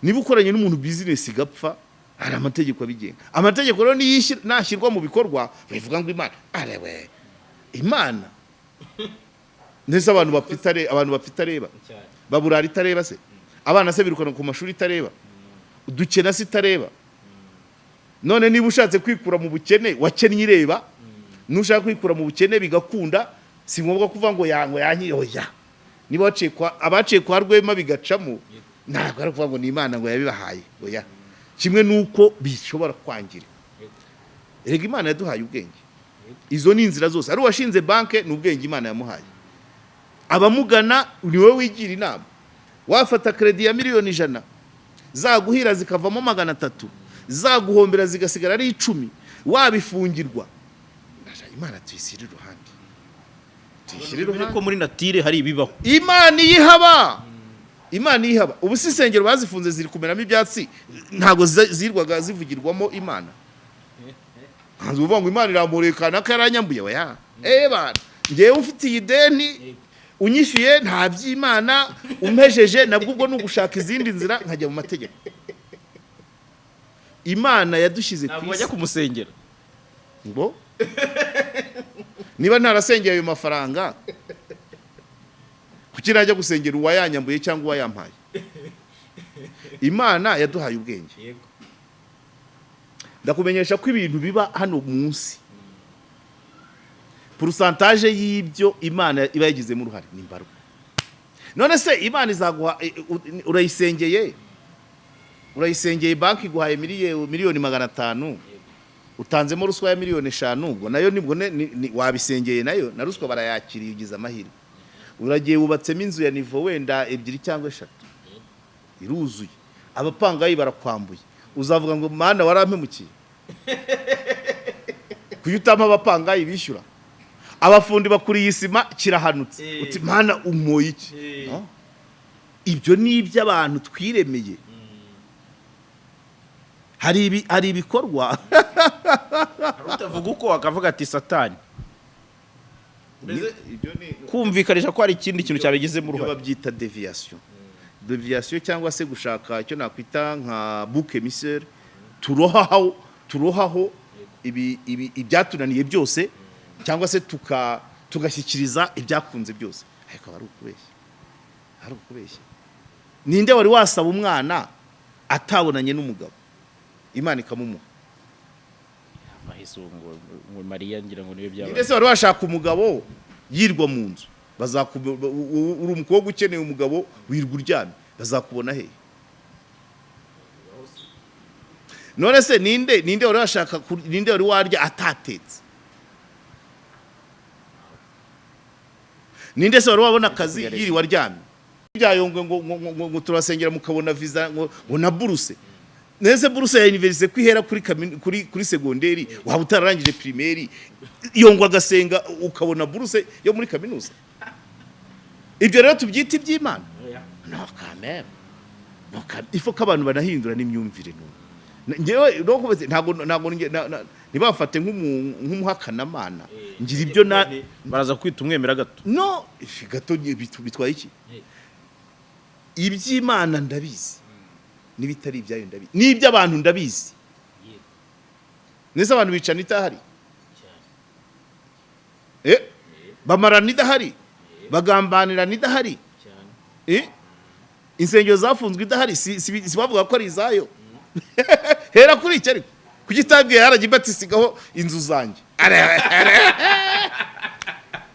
Niba ukoranye n'umuntu business igapfa, hari amategeko abigenga. Amategeko rero nashyirwa mu bikorwa bivuga ngo Imana arewe Imana ndetse abantu bafite areba baburara itareba se, abana se birukana ku mashuri itareba, dukena se itareba. None niba ushatse kwikura mu bukene wakennye ireba, nushaka kwikura mu bukene bigakunda, si ngombwa kuvuga ngo yanyoya. Niba abaciye kwa Rwema bigacamo, ntabwo ari kuvuga ngo ni Imana ngo yabibahaye. Oya, kimwe nuko bishobora kwangira. Erega Imana yaduhaye ubwenge, izo ni inzira zose. Ari washinze banke n'ubwenge Imana yamuhaye. Abamugana ni wowe wigira inama. Wafata credit ya miliyoni 100 zaguhira zikavamo 300, zaguhombera zigasigara ari 10, wabifungirwa. Imana tuyishyira iruhande, ko muri natire hari ibibaho. Imana yihaba. Ubu si insengero bazifunze ziri kumeramo ibyatsi, ntago zirwaga zivugirwamo Imana. Hanze uvuga ngo Imana iramurekana karanyambuye. Oya, bana ngiye ufitiye ideni unyishyuye nta by'Imana umpejeje, nabwo ubwo nugushaka izindi nzira nkajya mu mategeko. Imana yadushyize ku isi, bajya kumusengera ngo niba ntarasengeye ayo mafaranga, kuki najya gusengera uwayanyambuye cyangwa uwayampaye? Imana yaduhaye ubwenge. Ndakumenyesha ko ibintu biba hano munsi, pourcentage y'ibyo Imana iba yagizemo uruhare ni mbarwa. None se Imana izaguha, urayisengeye banki iguhaye miliyoni 500, utanzemo ruswa ya miliyoni 5, ubwo nayo nibwo wabisengeye nayo na ruswa barayakiriye ugize amahirwe. Uragiye wubatsemo inzu ya nivo wenda 2 cyangwa 3, iruzuye, abapangayi barakwambuye, uzavuga ngo Mana warampemukiye? Kuyutama abapangayi bishyura. abafundi bakuriye isima kirahanutse uti mana umoye iki no? Ibyo ni iby'abantu twiremeye hari ibikorwa utavuga uko akavuga ati satani kumvikanisha ko hari ikindi kintu cyabigizemo uruhare babyita deviation cyangwa se gushaka icyo nakwita nka bouc émissaire turohaho ibyatunaniye byose cyangwa se tugashyikiriza ibyakunze byose ariko ari ukubeshya ninde wari wasaba umwana atabonanye n'umugabo Imana ikamumuha ngo Mariya ngira ngo niwe byabaye ndetse wari washaka umugabo yirwa mu nzu uri umukobwa ukeneye umugabo wirwa uryamye bazakubona he none se ninde wari washaka ninde wari warya atatetse ninde se wari wabona akazi yiriwe aryamye byayongwe ngo turasengera mukabona visa ngo na buruse nese buruse ya universite kwihera kuri segonderi waba utararangije primaire yongwa gasenga ukabona buruse yo muri kaminuza ibyo rero tubyita iby'Imana no kamera ifo kabantu banahindura n'imyumvire ngewe ntago ntibafate nk'umuhakanamana ngira ibyo baraza kwita umwemera gato no ifi gato bitwaye iki iby'Imana ndabizi n'ibitari ibyayo ndabizi n'iby'abantu ndabizi nese abantu bicana itahari bamarana idahari bagambanira idahari insengero zafunzwe idahari si bavuga ko ari izayo hera kuri icyo ariko kugitabwiye haragibatisigaho inzu zanjye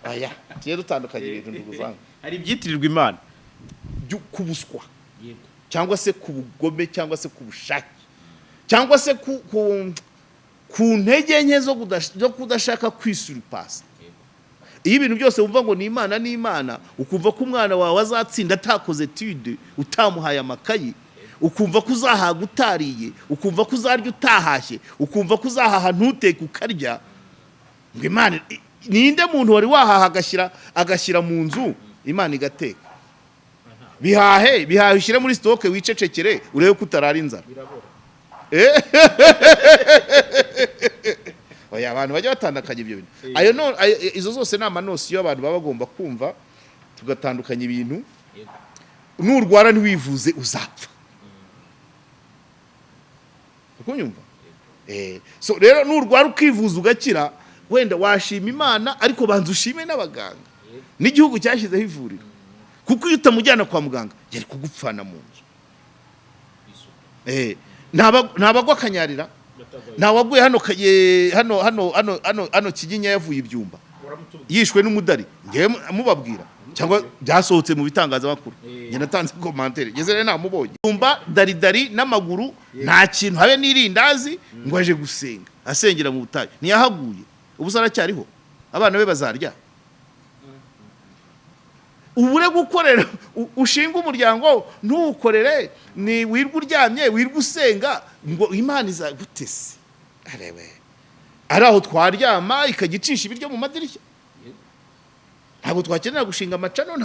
aya tiye dutandukanye ibintu nduguzanga hari ibyitirirwa Imana kubuswa cyangwa se ku bugome cyangwa se ku bushake cyangwa se ku ntege nke zo kudashaka kwisurupasa iyo ibintu byose wumva ngo ni Imana ukumva ko umwana wawe azatsinda atakoze etude utamuhaye amakayi ukumva ko uzahaga utariye ukumva ko uzarya utahashye ukumva ko uzahaha ntuteke ukarya ngo Imana ninde muntu wari wahaha agashyira mu nzu Imana igateka bihahe ushyire muri stoke wicecekere urebe ko utarara inzara oya abantu bajya batandukanye ibyo bintu izo zose ni amanosi yo abantu baba bagomba kumva tugatandukanya ibintu nurwara ntiwivuze uzapfa ukunyumva so rero nurwara ukivuza ugakira wenda washima Imana ariko banza ushime n'abaganga n'igihugu cyashyizeho ivuriro kuko iyo utamujyana kwa muganga yari kugupfana mu nzu ntabagwa akanyarira ntawaguye hano Kinyinya yavuye ibyumba yishwe n'umudari ngewe mubabwira cyangwa byasohotse mu bitangazamakuru njye natanze commentaire ngeze rero namubonye ibyumba daridari n'amaguru nta kintu habe n'irindazi ngo aje gusenga asengera mu butayu ntiyahaguye ubu saracyariho abana be bazarya ubure gukorera ushinga umuryango ntukorere ni wirwa uryamye wirwa usenga ngo Imana izagutese arewe ari aho twaryama ikagicisha ibiryo mu madirishya ntabwo twakenera gushinga amacano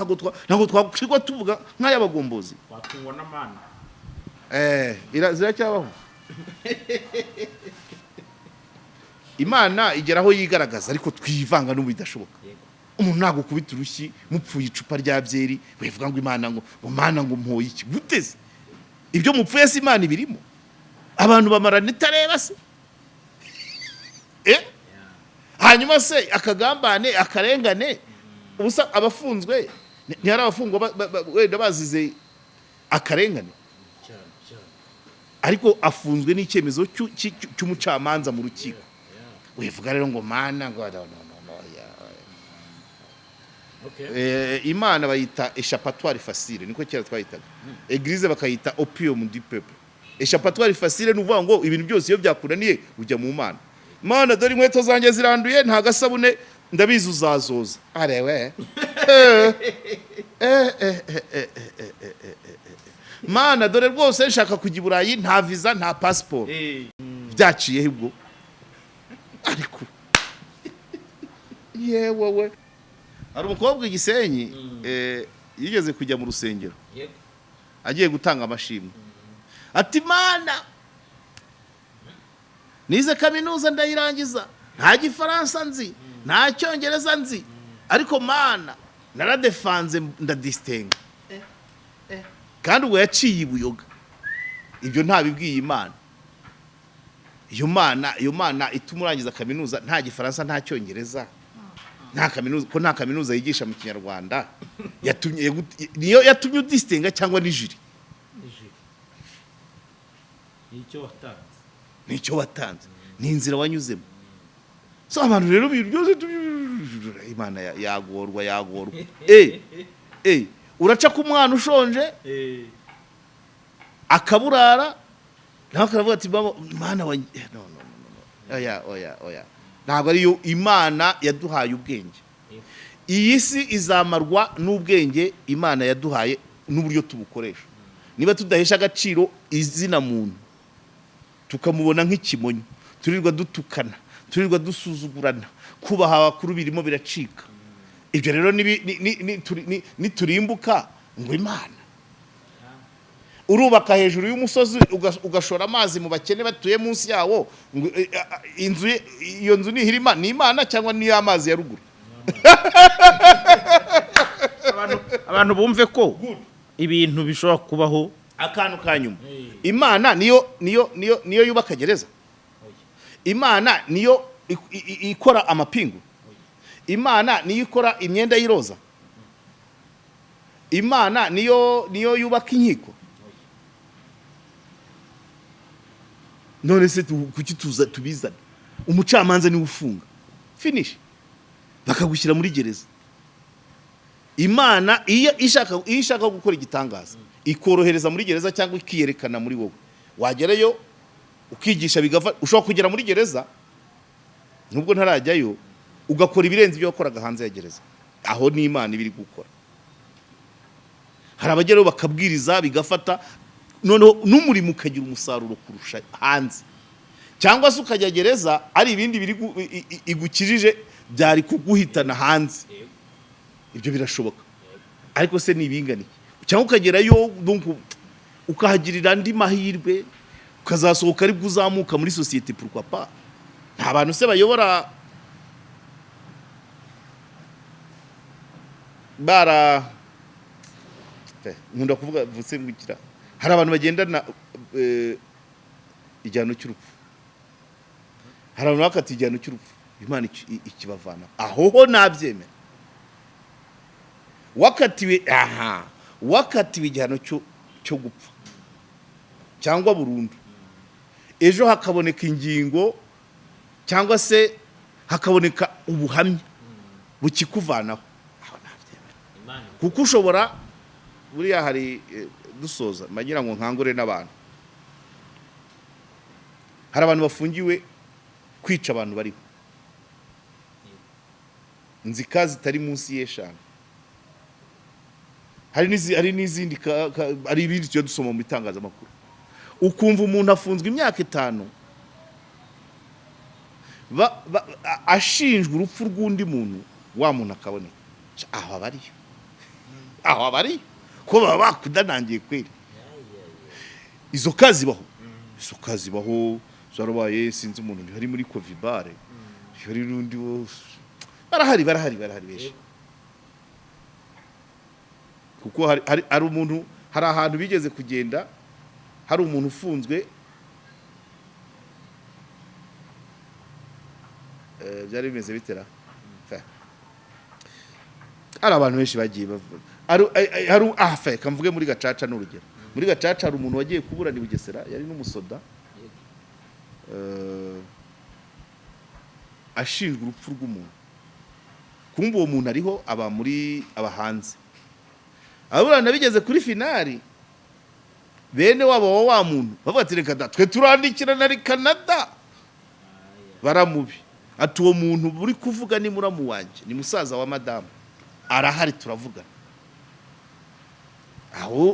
ntabwo twakwirwa tuvuga nk'ay'abagombozi twatungwa n'Imana ziracyabaho Imana igeraho yigaragaza ariko twivanga n'ubidashoboka umuntu ntabwo kubita urushyi mupfuye icupa rya byeri wivuga ngo Imana ngo mpoye iki guteze ibyo mupfuye si Imana ibirimo abantu bamarana itareba se hanyuma se akagambane akarengane ubusa abafunzwe ntihari abafungwa wenda bazize akarengane ariko afunzwe n'icyemezo cy'umucamanza mu rukiko wivuga rero ngo Mana ngo Imana bayita échappatoire facile niko cyera twayitaga église bakayita opium du peuple échappatoire facile nuvuga ngo ibintu byose iyo byakunaniye ujya mu Mana dore inkweto zanjye ziranduye nta gasabune ndabizi uzazoza arewe Mana dore rwose nshaka kujya i Burayi nta visa nta passport byaciye hebwo ariko yewe we hari umukobwa igisenyi yigeze kujya mu rusengero agiye gutanga amashimwe ati mana nize kaminuza ndayirangiza nta gifaransa nzi nta cyongereza nzi ariko mana naradefanze ndadisitenga kandi ubwo yaciye ibuyoga ibyo ntabibwiye imana iyo mana ituma urangiza kaminuza nta gifaransa nta cyongereza nta kaminuza ko nta kaminuza yigisha mu kinyarwanda niyo yatumye udisitenga cyangwa nijiri nicyo watanze ni inzira wanyuzemo so abantu rero byose imana yagorwa uraca ku mwana ushonje akaburara nawe akaravuga ati mwana wa oya ntabwo ariyo imana yaduhaye ubwenge iyi si izamarwa n'ubwenge imana yaduhaye n'uburyo tubukoresha niba tudahesha agaciro izina muntu tukamubona nk'ikimonyo turirwa dutukana turirwa dusuzugurana kubaha abakuru birimo biracika ibyo rero niturimbuka ngo imana urubaka hejuru y'umusozi ugashora amazi mu bakene batuye munsi yawo iyo nzu nihirima ni imana cyangwa ni amazi ya ruguru abantu bumve ko ibintu bishobora kubaho akantu kanyuma imana niyo yubaka gereza imana niyo ikora amapingu imana niyo ikora imyenda y'iroza imana niyo yubaka inkiko none se kuki tubizana umucamanza niwe ufunga finish bakagushyira muri gereza imana iyo ishaka gukora igitangaza ikorohereza muri gereza cyangwa ikiyerekana muri wowe wagerayo ukigisha bigava ushobora kugera muri gereza nubwo ntarajyayo ugakora ibirenze ibyo wakoraga hanze ya gereza aho ni imana ibiri gukora hari abagerayo bakabwiriza bigafata noneho n'umurimo ukagira umusaruro kurusha hanze cyangwa se ukajya gereza ari ibindi biri igukirije byari kuguhitana hanze ibyo birashoboka ariko se nibinganiye cyangwa ukagerayo ukahagirira andi mahirwe ukazasohoka aribwo uzamuka muri sosiyete pourquoi pas nta bantu se bayobora nkunda kuvuga vutse ngukira hari abantu bagendana igihano cy'urupfu hari abantu bakatiye igihano cy'urupfu imana ikibavana aho ho nabyemera wakatiwe igihano cyo gupfa cyangwa burundu ejo hakaboneka ingingo cyangwa se hakaboneka ubuhamya bukikuvanaho aho nabyemera kuko ushobora buriya hari dusoza magira ngo nkangure n'abantu hari abantu bafungiwe kwica abantu bariho nzika zitari munsi y'eshanu hari n'izindi hari ibindi tujya dusoma mu bitangazamakuru ukumva umuntu afunzwe imyaka 5 ashinjwa urupfu rw'undi muntu wa muntu akaboneka aho abari ko baba bakudanangiye kweri izo kazi baho zarabaye sinzi umuntu hari muri Covibare hari n'undi barahari benshi kuko hari umuntu hari ahantu bigeze kugenda hari umuntu ufunzwe byari bimeze bitera hari abantu benshi bagiye bavuga kamvuge muri Gacaca n'urugero muri Gacaca hari umuntu wagiye kuburana i Bugesera yari n'umusoda ashinjwa urupfu rw'umuntu kumva uwo muntu ariho aba hanze aburana bigeze kuri finali bene wabo wa muntu bavuga ati reka twe turandikira na Canada baramubi ati uwo muntu uri kuvuga ni muramu wanje ni musaza wa madamu arahari turavugana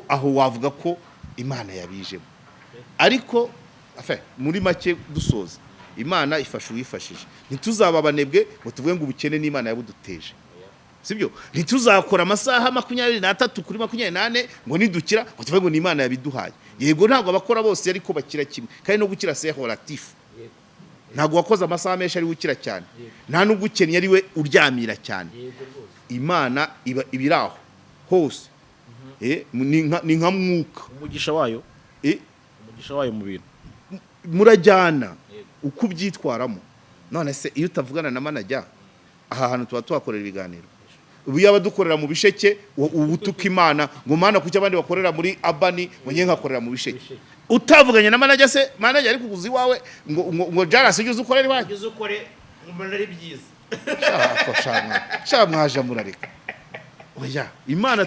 aho wavuga ko imana yabijemo ariko muri make dusoza imana ifasha uwifashije. Ntituzaba abanebwe ngo tuvuge ngo ubukene n'imana yabuduteje, sibyo? Ntituzakora amasaha 23 kuri 28 ngo nidukira ngo tuvuge ngo n'imana yabiduhaye. Yego ntabwo abakora bose ariko bakira kimwe, kandi no gukira c'est relatif. Ntabwo wakoze amasaha menshi ari gukira cyane, nta nubwo ukennye ari we uryamira cyane. Imana ibiraho hose, ni nka mwuka, umugisha wayo mu bintu murajyana uko ubyitwaramo. None se iyo utavugana na manager aha hantu tuba tuhakorera ibiganiro, ubu yaba dukorera mu bisheke ubutuka imana ngo mana kuki abandi bakorera muri abani ngo ngiye nkakorera mu bisheke, utavuganye na manager se manager ari kuguzi wawe ngo jarase ugize ukorera iwanyu, ugize ukore umuntu ari byiza sha mwaje murareka. Oya, imana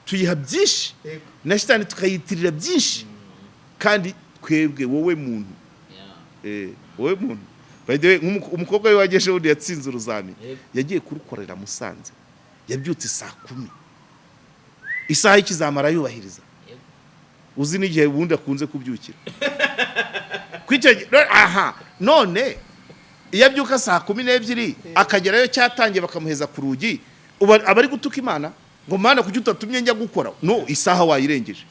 tuyiha byinshi na shitani tukayitirira byinshi, kandi twebwe wowe muntu wowe muntu. By the way, umukobwa we wageshe undi yatsinze uruzami, yagiye kurukorera Musanze, yabyutse saa 10, isaha y'ikizamara yubahiriza. Uzi n'igihe ubundi akunze kubyukira aha none iyo abyuka saa 12 akagerayo cyatangiye bakamuheza ku rugi, abari gutuka imana ngo mana kuki utatumye njya gukora. No, isaha wayirengeje.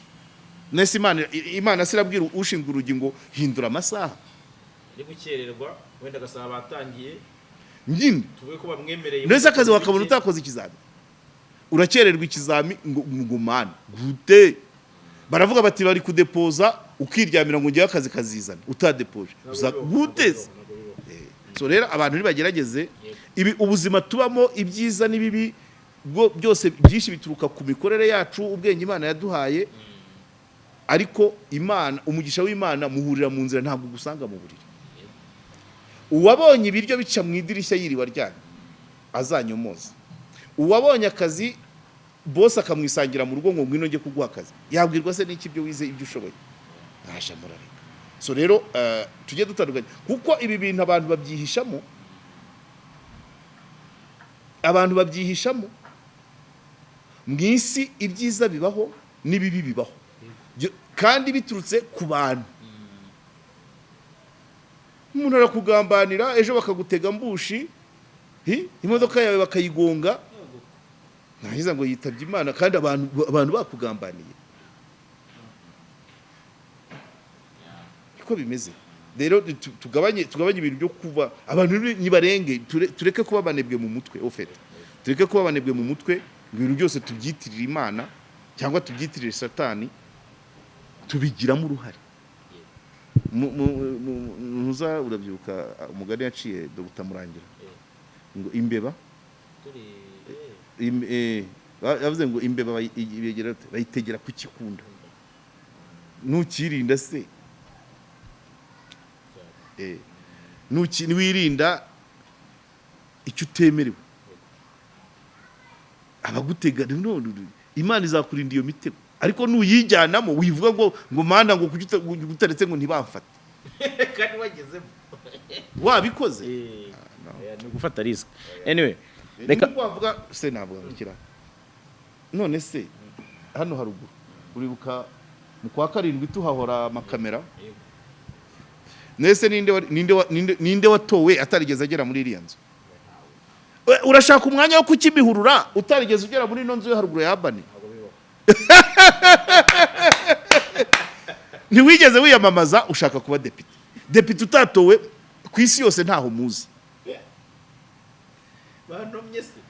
Nese imana sirabwira ushinzwe urugi ngo hindura amasaha, ari gukererwa wenda gasaba batangiye nyine tuvuye ko bamwemereye. Nese akazi wakabona utakoze ikizami, urakererwa ikizami ngo mana gute. Baravuga bati bari kudepoza ukiryamira ngo ngiye akazi kazizana utadepoje guteze. So rero abantu nibagerageze ibi ubuzima tubamo, ibyiza n'ibibi byose byinshi bituruka ku mikorere yacu, ubwenge imana yaduhaye. Ariko imana, umugisha w'imana muhurira mu nzira, ntabwo gusanga mu buriri. Uwabonye ibiryo bica mu idirishya yiriwa ryane azanyomoza. Uwabonye akazi boss akamwisangira mu rugo ngo ngwino nge kuguha akazi, yabwirwa se n'iki byo wize ibyo ushoboye? Ntaje murareka. So rero tujye dutandukanye, kuko ibi bintu abantu babyihishamo mwisi. Ibyiza bibaho n'ibibi bibaho, kandi biturutse ku bantu. Umuntu arakugambanira, ejo bakagutega mbushi, imodoka yawe bakayigonga, nahiza ngo yitabye imana, kandi abantu bakugambaniye. Iko bimeze. Rero tugabanye ibintu byo kuba abantu nibarenge, tureke kuba banebwe mu mutwe. Ofete tureke kuba banebwe mu mutwe, ibintu byose tubyitirira imana cyangwa tubyitirira satani, tubigiramo uruhare. Muza urabyibuka umugani yaciye Dr. Murangira ngo imbeba yavuze ngo imbeba bayitegera ku kikunda, nukirinda se niwirinda icyo utemerewe abagutega. Imana izakurinda iyo mitego, ariko nuyijyanamo wivuga ngo mana ngo kutaretse ngo ntibamfate kandi wagezemo wabikoze. Ni gufata risk. Anyway, reka bavuga se navuga ngikira. None se hano haruguru uribuka mu kwa 7 tuhahora amakamera. Nese ninde watowe atarigeze agera muri iriya nzu? Urashaka umwanya wo kukimihurura utarigeze ugera muri ino nzu yo haruguru ya Abani? Ntiwigeze wiyamamaza ushaka kuba depite utatowe ku isi yose, ntaho muzi. Banomye se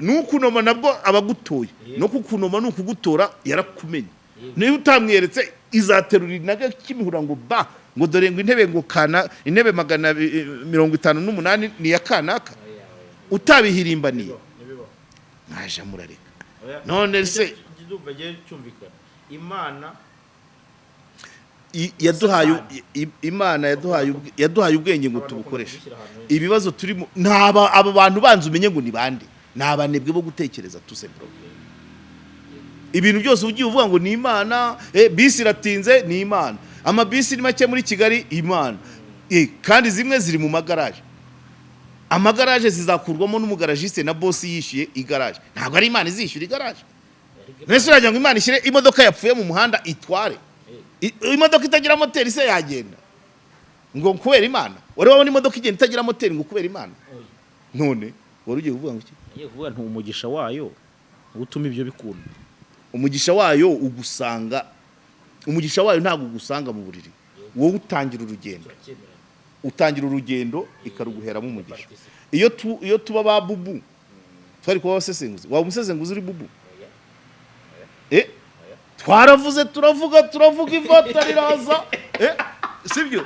nukunoma nabwo abagutoye, no kukunoma nukugutora yarakumenye. Niba utamweretse izaterura naga kimihura ngo ngo dore ngo intebe ngo kana intebe 158 ni ya kanaka, utabihirimbaniye naje murareka. None se Imana yaduhaye ubwenge ngo tubukoreshe. Ibibazo turimo aba bantu banze umenye ngo ni bande, nabanebwe bo gutekereza tuse problem. Ibintu byose ugiye uvuga ngo ni Imana, bisi iratinze ni Imana, amabisi ni make muri Kigali Imana, kandi zimwe ziri mu magaraje. Amagaraje zizakurwamo n'umugaragiste na boss yishyuye igaraje. Ntabwo ari Imana izishyura igaraje. Nese urajya ngo Imana ishyire imodoka yapfuye mu muhanda itware. Imodoka itagira moteri se yagenda? ngo kubera Imana wari wabona imodoka igenda itagira moteri ngo kubera Imana none wari ugiye kuvuga ngo iki agiye kuvuga nti umugisha wayo utuma ibyo bikunda umugisha wayo ugusanga umugisha wayo ntabwo ugusanga mu buriri wowe utangira urugendo ikaruguheramo umugisha iyo tuba ba bubu twari kuba abasesenguzi waba umusesenguzi uri bubu twaravuze turavuga ivata riraza sibyo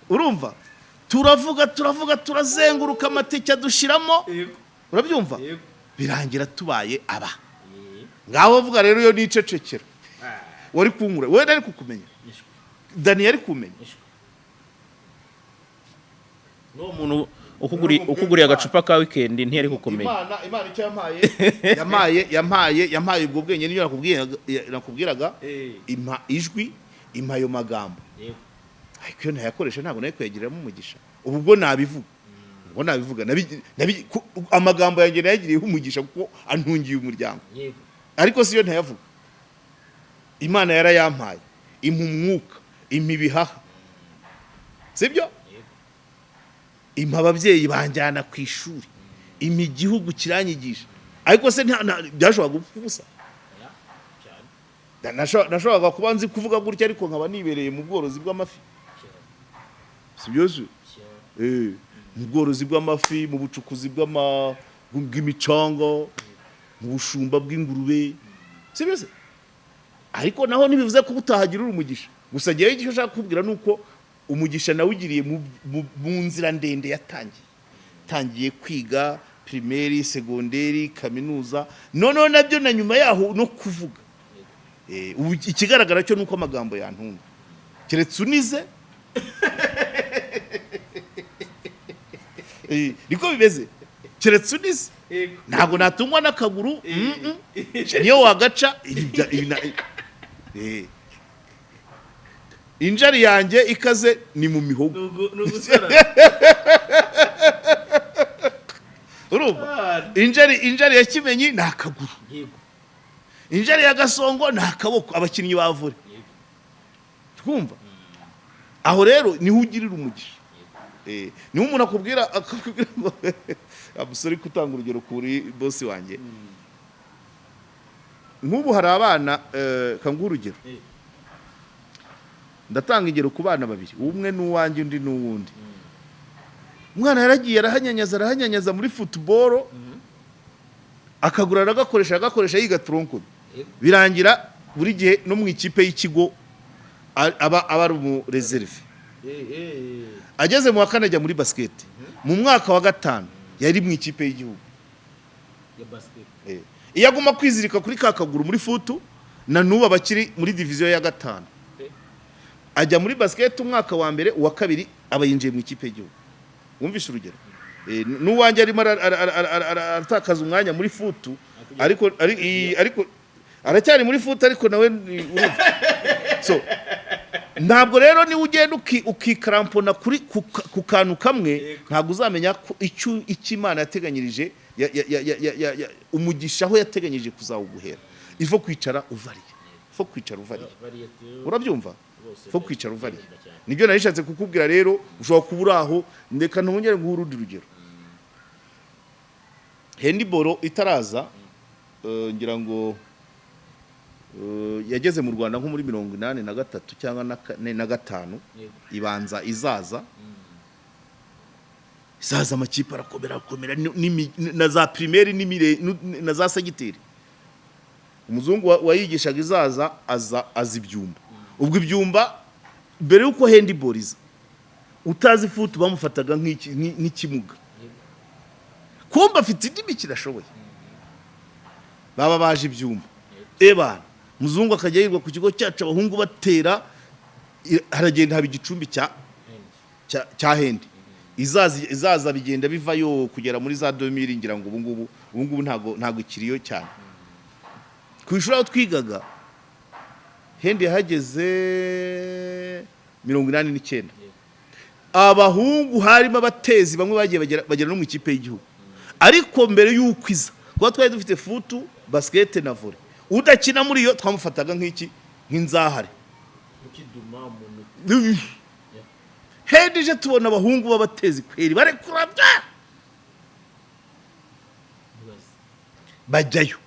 urumva turavuga turazenguruka amatike dushiramo urabyumva birangira tubaye aba ngaho vuga rero yo nicecekera wari kunkura we nari kukumenya Dani yari kumenya no muntu ukuguriye agacupa ka weekend ntiyari kukumenya Imana icyo yampaye ubwo bwenge niyo nakubwiraga impa ijwi impa ayo magambo ariko iyo ntayakoresha ntabwo nayo kwegiramo umugisha ubwo nabivuga amagambo yanjye nayagiriyeho umugisha kuko antungiye umuryango ariko siyo ntayavuga Imana yarayampaye impa umwuka impa ibihaha sibyo impa ababyeyi banjyana ku ishuri impa igihugu kiranyigisha ariko se byashoboraga gupfa ubusa nashoboraga kuba nzi kuvuga gutya ariko nkaba nibereye mu bworozi bw'amafi si byose mu bworozi bw'amafi mu bucukuzi bw'imicanga mu bushumba bw'ingurube si byose ariko naho ntibivuze ko utahagira umugisha gusa ngewe icyo ushaka kubwira ni uko umugisha nawe ugiriye mu nzira ndende yatangiye kwiga primaire segonderi kaminuza noneho nabyo na nyuma yaho no kuvuga ikigaragara cyo nuko amagambo yantunga keretse unize niko bimeze keretse unize ntabwo natungwa n'akaguru niyo wagaca injari yanjye ikaze ni mu mihogo urumva injari ya Kimenyi ni akaguru injari ya Gasongo ni akaboko abakinnyi ba volley twumva aho rero niho ugirira umugisha niho umuntu akubwira ngo abusore kutanga urugero kuri boss wanjye nk'ubu hari abana kanguha urugero ndatanga ingero ku bana babiri umwe n'uwanjye undi n'uwundi umwana yaragiye arahanyanyaza muri football akagura agakoresha yiga tronco birangira buri gihe no mu ikipe y'ikigo aba ari mu reserve ageze mu wa kane ajya muri basket mu mwaka wa gatanu yari mu ikipe y'igihugu ya basket iyo aguma kwizirika kuri kakaguru muri futu na nuba bakiri muri division ya gatanu ajya muri basket umwaka wa mbere uwa kabiri aba yinjiye mu ikipe y'igihugu wumvishe urugero n'uwanjye arimo aratakaza umwanya muri futu ariko aracyari muri futu ariko nawe urumva so ntabwo rero ni ugenda ukikarampona ku kantu kamwe ntabwo uzamenya icyo Imana yateganyirije umugisha aho yateganyirije kuzawuguhera ifo kwicara uvariye urabyumva fo kwicara uvariye nibyo narishatse kukubwira rero ushobora kubura aho ndeka ntongere nguha urundi rugero handball itaraza ngira ngo yageze mu Rwanda nko muri 83 cyangwa na 5 ibanza izaza amakipe arakomera na za primaire na za segiteri umuzungu wayigishaga izaza azibyumba ubwo ibyumba mbere yuko handball iza utazi foot bamufataga nk'ikimuga kumba afite indimi kirashoboye baba baje ibyumba muzungu akajya yirwa ku kigo cyacu abahungu batera haragenda haba igicumbi cya hendi izaza bigenda bivayo kugera muri za 2000 ngira ngo ubu ngubu ntago ikiriyo cyane ku ishuri aho twigaga hendi yahageze 89 abahungu harimo abatezi bamwe bagiye bagera no mu ikipe y'igihugu ariko mbere y'uko iza kuba twari dufite futu basket na volley udakina muri yo twamufataga nk'inzahare ukiduma hedije tubona abahungu b'abatezi kweri barekura bajyayo.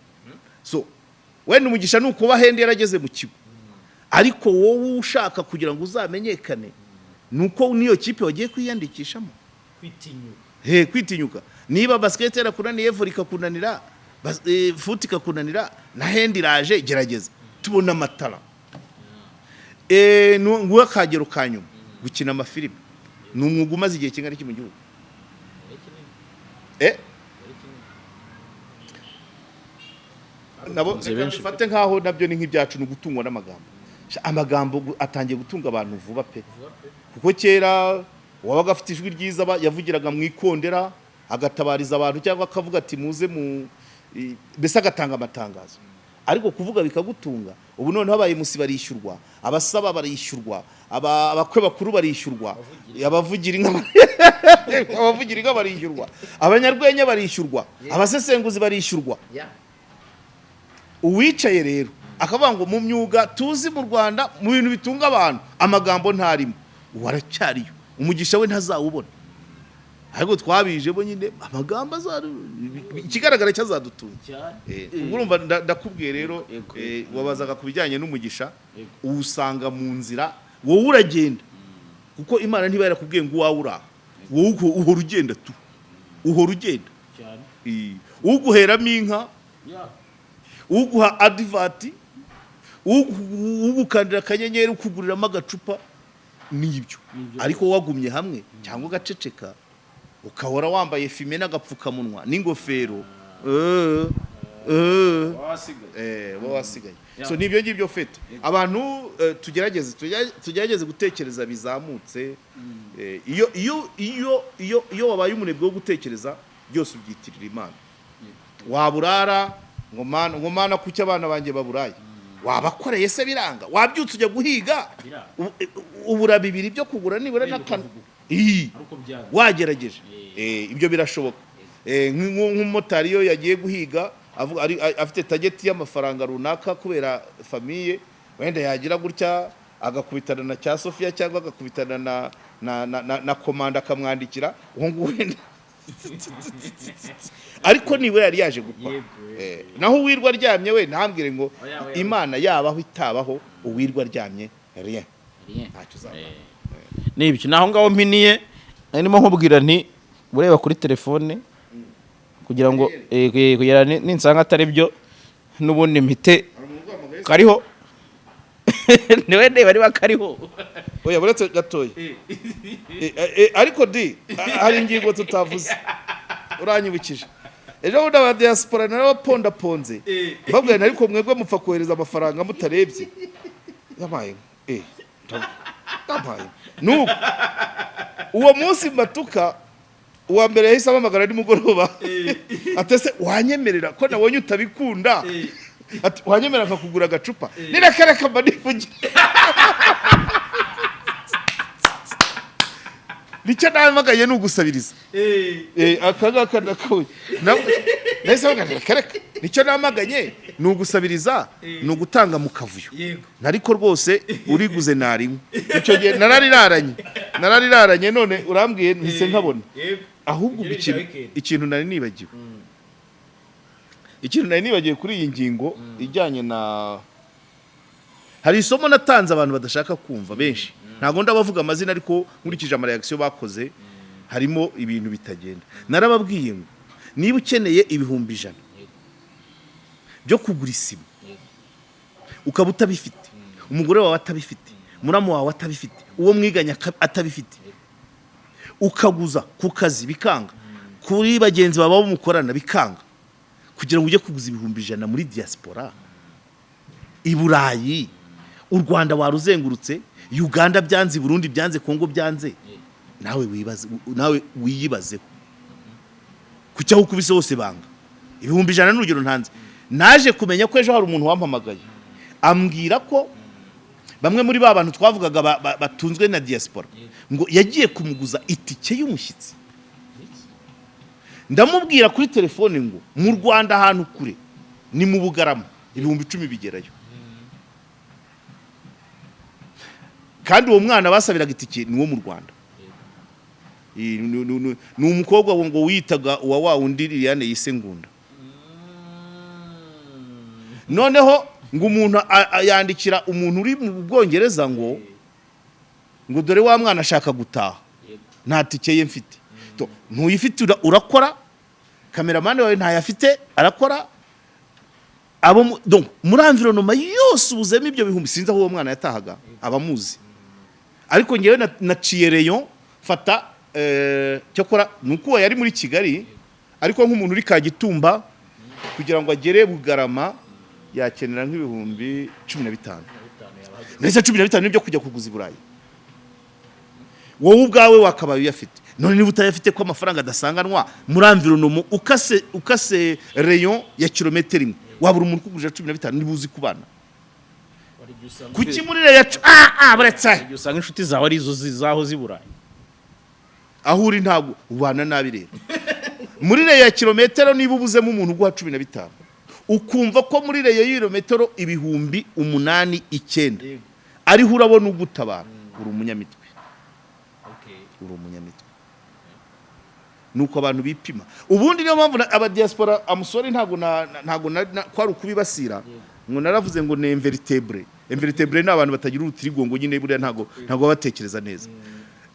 So wenda umugisha ni ukuba Hendi yarageze mu kigo, ariko wowe ushaka kugira ngo uzamenyekane nuko niyo kipe wagiye kwiyandikishamo, kwitinyuka. Niba basket yarakunaniye, volley ikakunanira, foot ikakunanira, na Hendi iraje, gerageza. Tubona amatara nguwe akagero ka nyuma gukina amafilime. Ni umwuga umaze igihe kingana iki mu gihugu? Nabo bafate nkaho nabyo ni nk'ibyacu, no gutungwa n'amagambo. Amagambo atangiye gutunga abantu vuba pe, kuko kera wabaga afite ijwi ryiza yavugiraga mu ikondera agatabariza abantu, cyangwa akavuga ati muze mu mbese agatanga amatangazo. Ariko kuvuga bikagutunga, ubu none habaye musi barishyurwa, abasaba barishyurwa, abakwe bakuru barishyurwa, abavugira inka barishyurwa, abanyarwenya barishyurwa, abasesenguzi barishyurwa. Uwicaye rero akavuga ngo mu myuga tuzi mu Rwanda mu bintu bitunga abantu amagambo ntarimo, waracyariyo, umugisha we ntazawubona. Ariko twabije bo nyine amagambo ikigaragara cyazadutunga. Urumva ndakubwiye rero, wabazaga kubijyanye n'umugisha, usanga mu nzira wowe uragenda, kuko Imana ntiba yarakubwiye ngo wawe uraha, wowe uhora ugenda tu, uhora ugenda cyane. Uguheramo inka, uguha adivati, ugukandira akanyenyeri, ukuguriramo agacupa, nibyo. Ariko wagumye hamwe cyangwa ugaceceka, ukahora wambaye fime n'agapfukamunwa n'ingofero, wasigaye. So nibyo ngibyo fete abantu tugerageze gutekereza bizamutse. Iyo wabaye umunebwe wo gutekereza, byose ubyitirira Imana. Waburara ngo mana kuki abana banjye baburaye, wabakoreye se biranga, wabyutse ujya guhiga, ubura bibiri byo kugura nibura n'akantu, wagerageje. Ibyo birashoboka. Nk'umumotari iyo yagiye guhiga afite tageti y'amafaranga runaka kubera famiye, wenda yagira gutya agakubitana na cya Sofia cyangwa agakubitana na komanda akamwandikira uwo nguwo, ariko niwe yari yaje gukora. Naho uwirwa aryamye we ntambwire ngo Imana yabaho itabaho, uwirwa aryamye rien ntacyo uzaba. Nibyo naho ngaho mpiniye ndimo nkubwira nti ureba kuri telefone kugira ngo kugira ninsanga atari byo n'ubundi mpite kariho niwe ndeba ari bakariho. Oya buretse gatoya, ariko hari ingingo tutavuze uranyibukije. Ejo bundi aba diaspora n'abaponda ponze babwira ariko mwebwe mupfa kohereza amafaranga mutarebye. Yabaye nuko uwo munsi mbatuka uwa mbere yahise amamagara nimugoroba, atese wanyemerera ko nabonye utabikunda, ati wanyemerera akakugura agacupa, nirakareka mba nivugira. Nicyo namagaye n'ugusabiriza akangaka nakoye nahise bagareka, nicyo namaganye n'ugusabiriza, n'ugutanga mu kavuyo. Nariko rwose uriguze narinywe, icyo gihe narariraranye none urambwiye ntise nkabona. Ahubwo ikintu nari nibagiwe kuri iyi ngingo ijyanye na, hari isomo natanze abantu badashaka kumva benshi, ntabwo ndabavuga amazina, ariko nkurikije amareaction bakoze harimo ibintu bitagenda. Narababwiye ngo niba ukeneye ibihumbi 100 byo kugura isima, ukaba utabifite, umugore wawe atabifite, muramu wawe atabifite, uwo mwiganya atabifite, ukaguza ku kazi bikanga, kuri bagenzi baba mukorana bikanga, kugira ngo ujye kuguza ibihumbi 100 muri diaspora i Burayi, u Rwanda waruzengurutse, Uganda byanze, Burundi byanze, Kongo byanze, nawe wiyibazeho kucyaho kubise hose banga ibihumbi 100 n'urugero ntanze. Naje kumenya ko ejo hari umuntu wampamagaye ambwira ko bamwe muri ba bantu twavugaga batunzwe na diaspora ngo yagiye kumuguza itike y'umushyitsi. Ndamubwira kuri telefone ngo mu Rwanda ahantu kure ni mu Bugarama, ibihumbi 10 bigerayo, kandi uwo mwana basabiraga itike ni wo mu Rwanda. ni umukobwa ngo witaga uwa wa undi Liliane yise Ngunda. Noneho ngo umuntu yandikira umuntu uri mu Bwongereza ngo dore wa mwana ashaka gutaha nta tike ye mfite. Ntuyifite urakora, kameramani wawe ntayafite arakora, abo donc muri environnement yose ubuzemo ibyo bihumbi sinzi aho uwo mwana yatahaga abamuzi. Ariko ngewe naciye rayon fata cyokora nuko yari muri Kigali, ariko nk'umuntu uri Kagitumba kugira ngo agere Bugarama yakenera nk'ibihumbi 15. Nese 15 nibyo kujya kuguza i Burayi. Wowe ubwawe wakabaye uyafite. None niba utayafite ko amafaranga adasanganwa muri environnement ukase rayon ya kilometero imwe wabura umuntu kuguje 15 nibuzi kubana. Kuki muri rayon buretsa usanga inshuti zawe ari zo zizaho ziburayi. Aho uri ntabwo ubana nabi rero. Muri rayon ya kilometero niba ubuzemo umuntu guha 15 ukumva ko muri rayon kilometero ibihumbi 8 9 ariho urabona ugutabara uri umunyamitwe. Uri umunyamitwe. Nuko abantu bipima. Ubundi niyo mpamvu aba diaspora amusore ntago kwari ukubibasira ngo naravuze ngo ne invertebre. Invertebre ni abantu batagira urutirigongo nyine buriya ntago batekereza neza.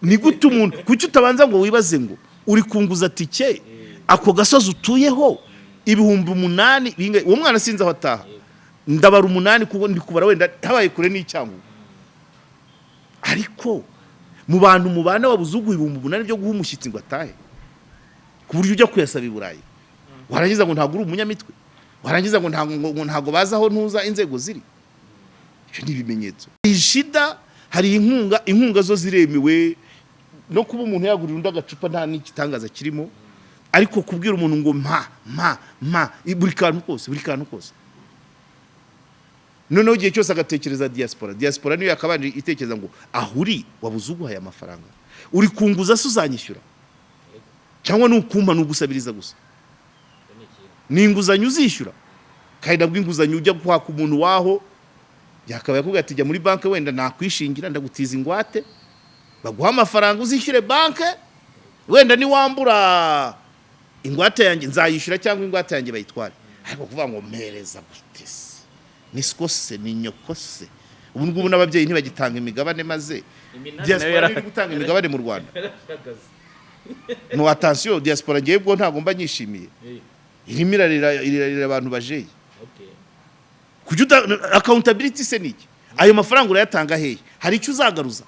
Ni gute umuntu kuki utabanza ngo wibaze ngo uri kunguza tike ako gasozi utuyeho ibihumbi 8 uwo mwana sinzi aho ataha. Ndabara 8 kuko ndi kubara wenda habaye kure n'icyangu. Ariko mu bantu mubana wabuzugu ibihumbi 8 byo guha umushyitsi ngo atahe. Ku buryo ujya kuyasaba i Burayi. Warangiza ngo ntago uri umunyamitwe. Warangiza ngo ntago bazaho ntuza inzego ziri. Icyo ni ibimenyetso. Ishida hari inkunga zo ziremewe no kuba umuntu yagurira undi agacupa nta n'ikitangaza kirimo, ariko kubwira umuntu ngo buri kantu kose. Noneho igihe cyose agatekereza diaspora niyo yakabanje itekereza ngo ahuri wabuzuguhaye amafaranga uri kunguza se uzanyishyura cyangwa nukumpa nugusabiriza gusa n'inguzanyo uzishyura kandi bw'inguzanyo ujya kwaka umuntu waho yakaba yakubwira ati jya muri banke wenda nakwishingira ndagutiza ingwate baguha amafaranga uzishyure banke wenda ni wambura ingwate yanjye nzayishyura cyangwa ingwate yanjye bayitware. Ariko kuvuga ngo mpereza gutese niskose ni nyokose. Ubu ngubu n'ababyeyi ntibagitanga imigabane maze diaspora iri gutanga imigabane mu Rwanda. No attention diaspora ngiye bwo ntago mba nyishimiye. Irimo irarira abantu bajeye. Kujuta accountability se niki? Ayo mafaranga urayatanga hehe? Hari icyo uzagaruza?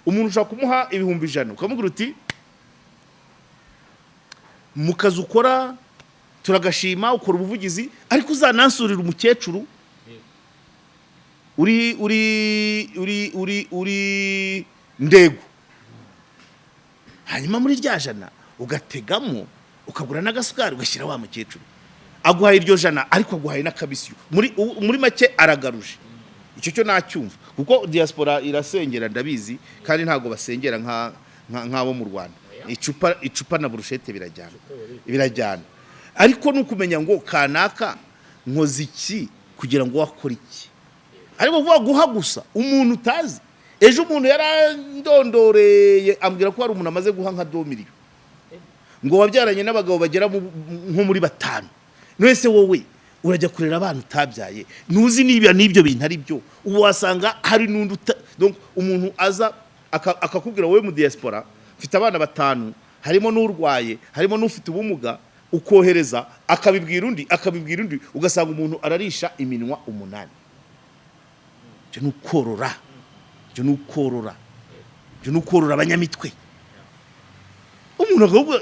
Umuntu ushaka kumuha ibihumbi 100 ukamubwira uti mukazi ukora turagashima ukora ubuvugizi ariko uzanansurira umukecuru uri Ndego. Hanyuma muri rya jana ugategamo ukagura n'agasukari ugashyira wa mukecuru aguhaye iryo jana ariko aguhaye n'akabisyo muri make aragaruje. Icyo cyo nacyumva kuko diaspora irasengera ndabizi kandi ntago basengera nk'abo mu Rwanda. Icupa na brushete birajyana ariko nukumenya ngo kanaka nkoze iki kugira ngo wakora iki. Ariko guha gusa umuntu utazi. Ejo umuntu yarandondoreye ambwira ko hari umuntu amaze guha nka 2 miliyoni ngo wabyaranye n'abagabo bagera nko muri 5. Nese wowe urajya kurera abantu utabyaye ntuzi n'ibyo bintu ari byo. Ubu wasanga hari n'undi donc umuntu aza akakubwira wowe mu diaspora mfite abana 5 harimo n'urwaye harimo n'ufite ubumuga ukohereza akabibwira undi ugasanga umuntu ararisha iminwa 8. Cyo nukorora abanyamitwe. Umuntu akavuga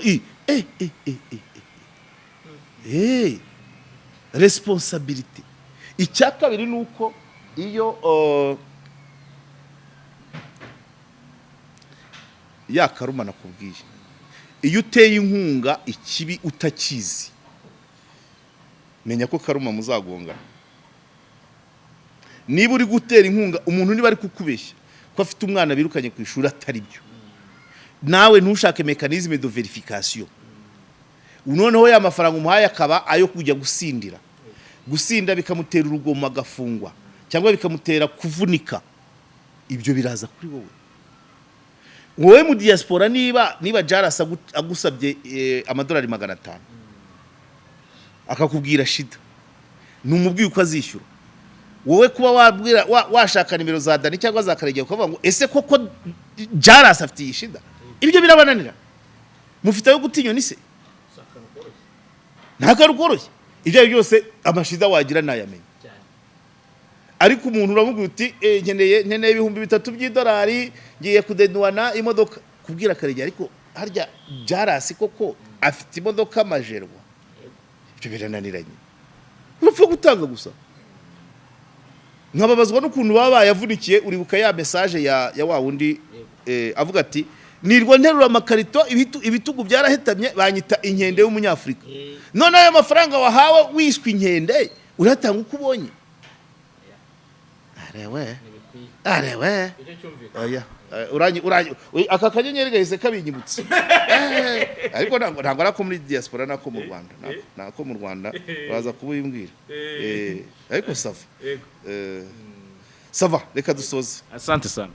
responsabilité. Icyakabiri nuko iyo yakaruma nakubwiye iyo uteye inkunga ikibi utakizi menya ko karuma muzagongana. Niba uri gutera inkunga umuntu niba ari kukubeshya ko afite umwana birukanye ku ishuri atari byo, nawe ntushake mechanisme de verification. Noneho ya mafaranga umuhaye akaba ayo kujya gusinda bikamutera urugomo agafungwa cyangwa bikamutera kuvunika. Ibyo biraza kuri wowe. wowe mu diaspora niba Jaras agusabye amadolari 500 akakubwira shida numubwiye uko azishyura wowe kuba wabwira washaka nimero za Dani cyangwa za Karegeya ukavuga ngo ese koko Jaras afite iyi shida ibyo birabananira mufite yo gutinya ni se ntakarukoroshye ibyo byose amashida wagira nayamenye ariko umuntu uramubwira uti nkeneye ibihumbi 3 by'idolari ngiye kudenuana imodoka kubwira Karegeya ariko harya Jaras koko afite imodoka majerwa ibyo birananiranye urupfa gutanga gusa nkababazwa n'ukuntu baba yavunikiye uribuka ya message ya wa wundi avuga ati nirwa nterura amakarito ibitugu byarahetamye banyita inkende y'umunyafrika none ayo mafaranga wahawe wishwe inkende uratanga uko ubonye arewe oya aka kanyenyeri gahise kabinyibutse ariko ntabwo arako muri diaspora nako mu Rwanda nako mu Rwanda baza kubimbwira ariko sava reka dusoze asante sana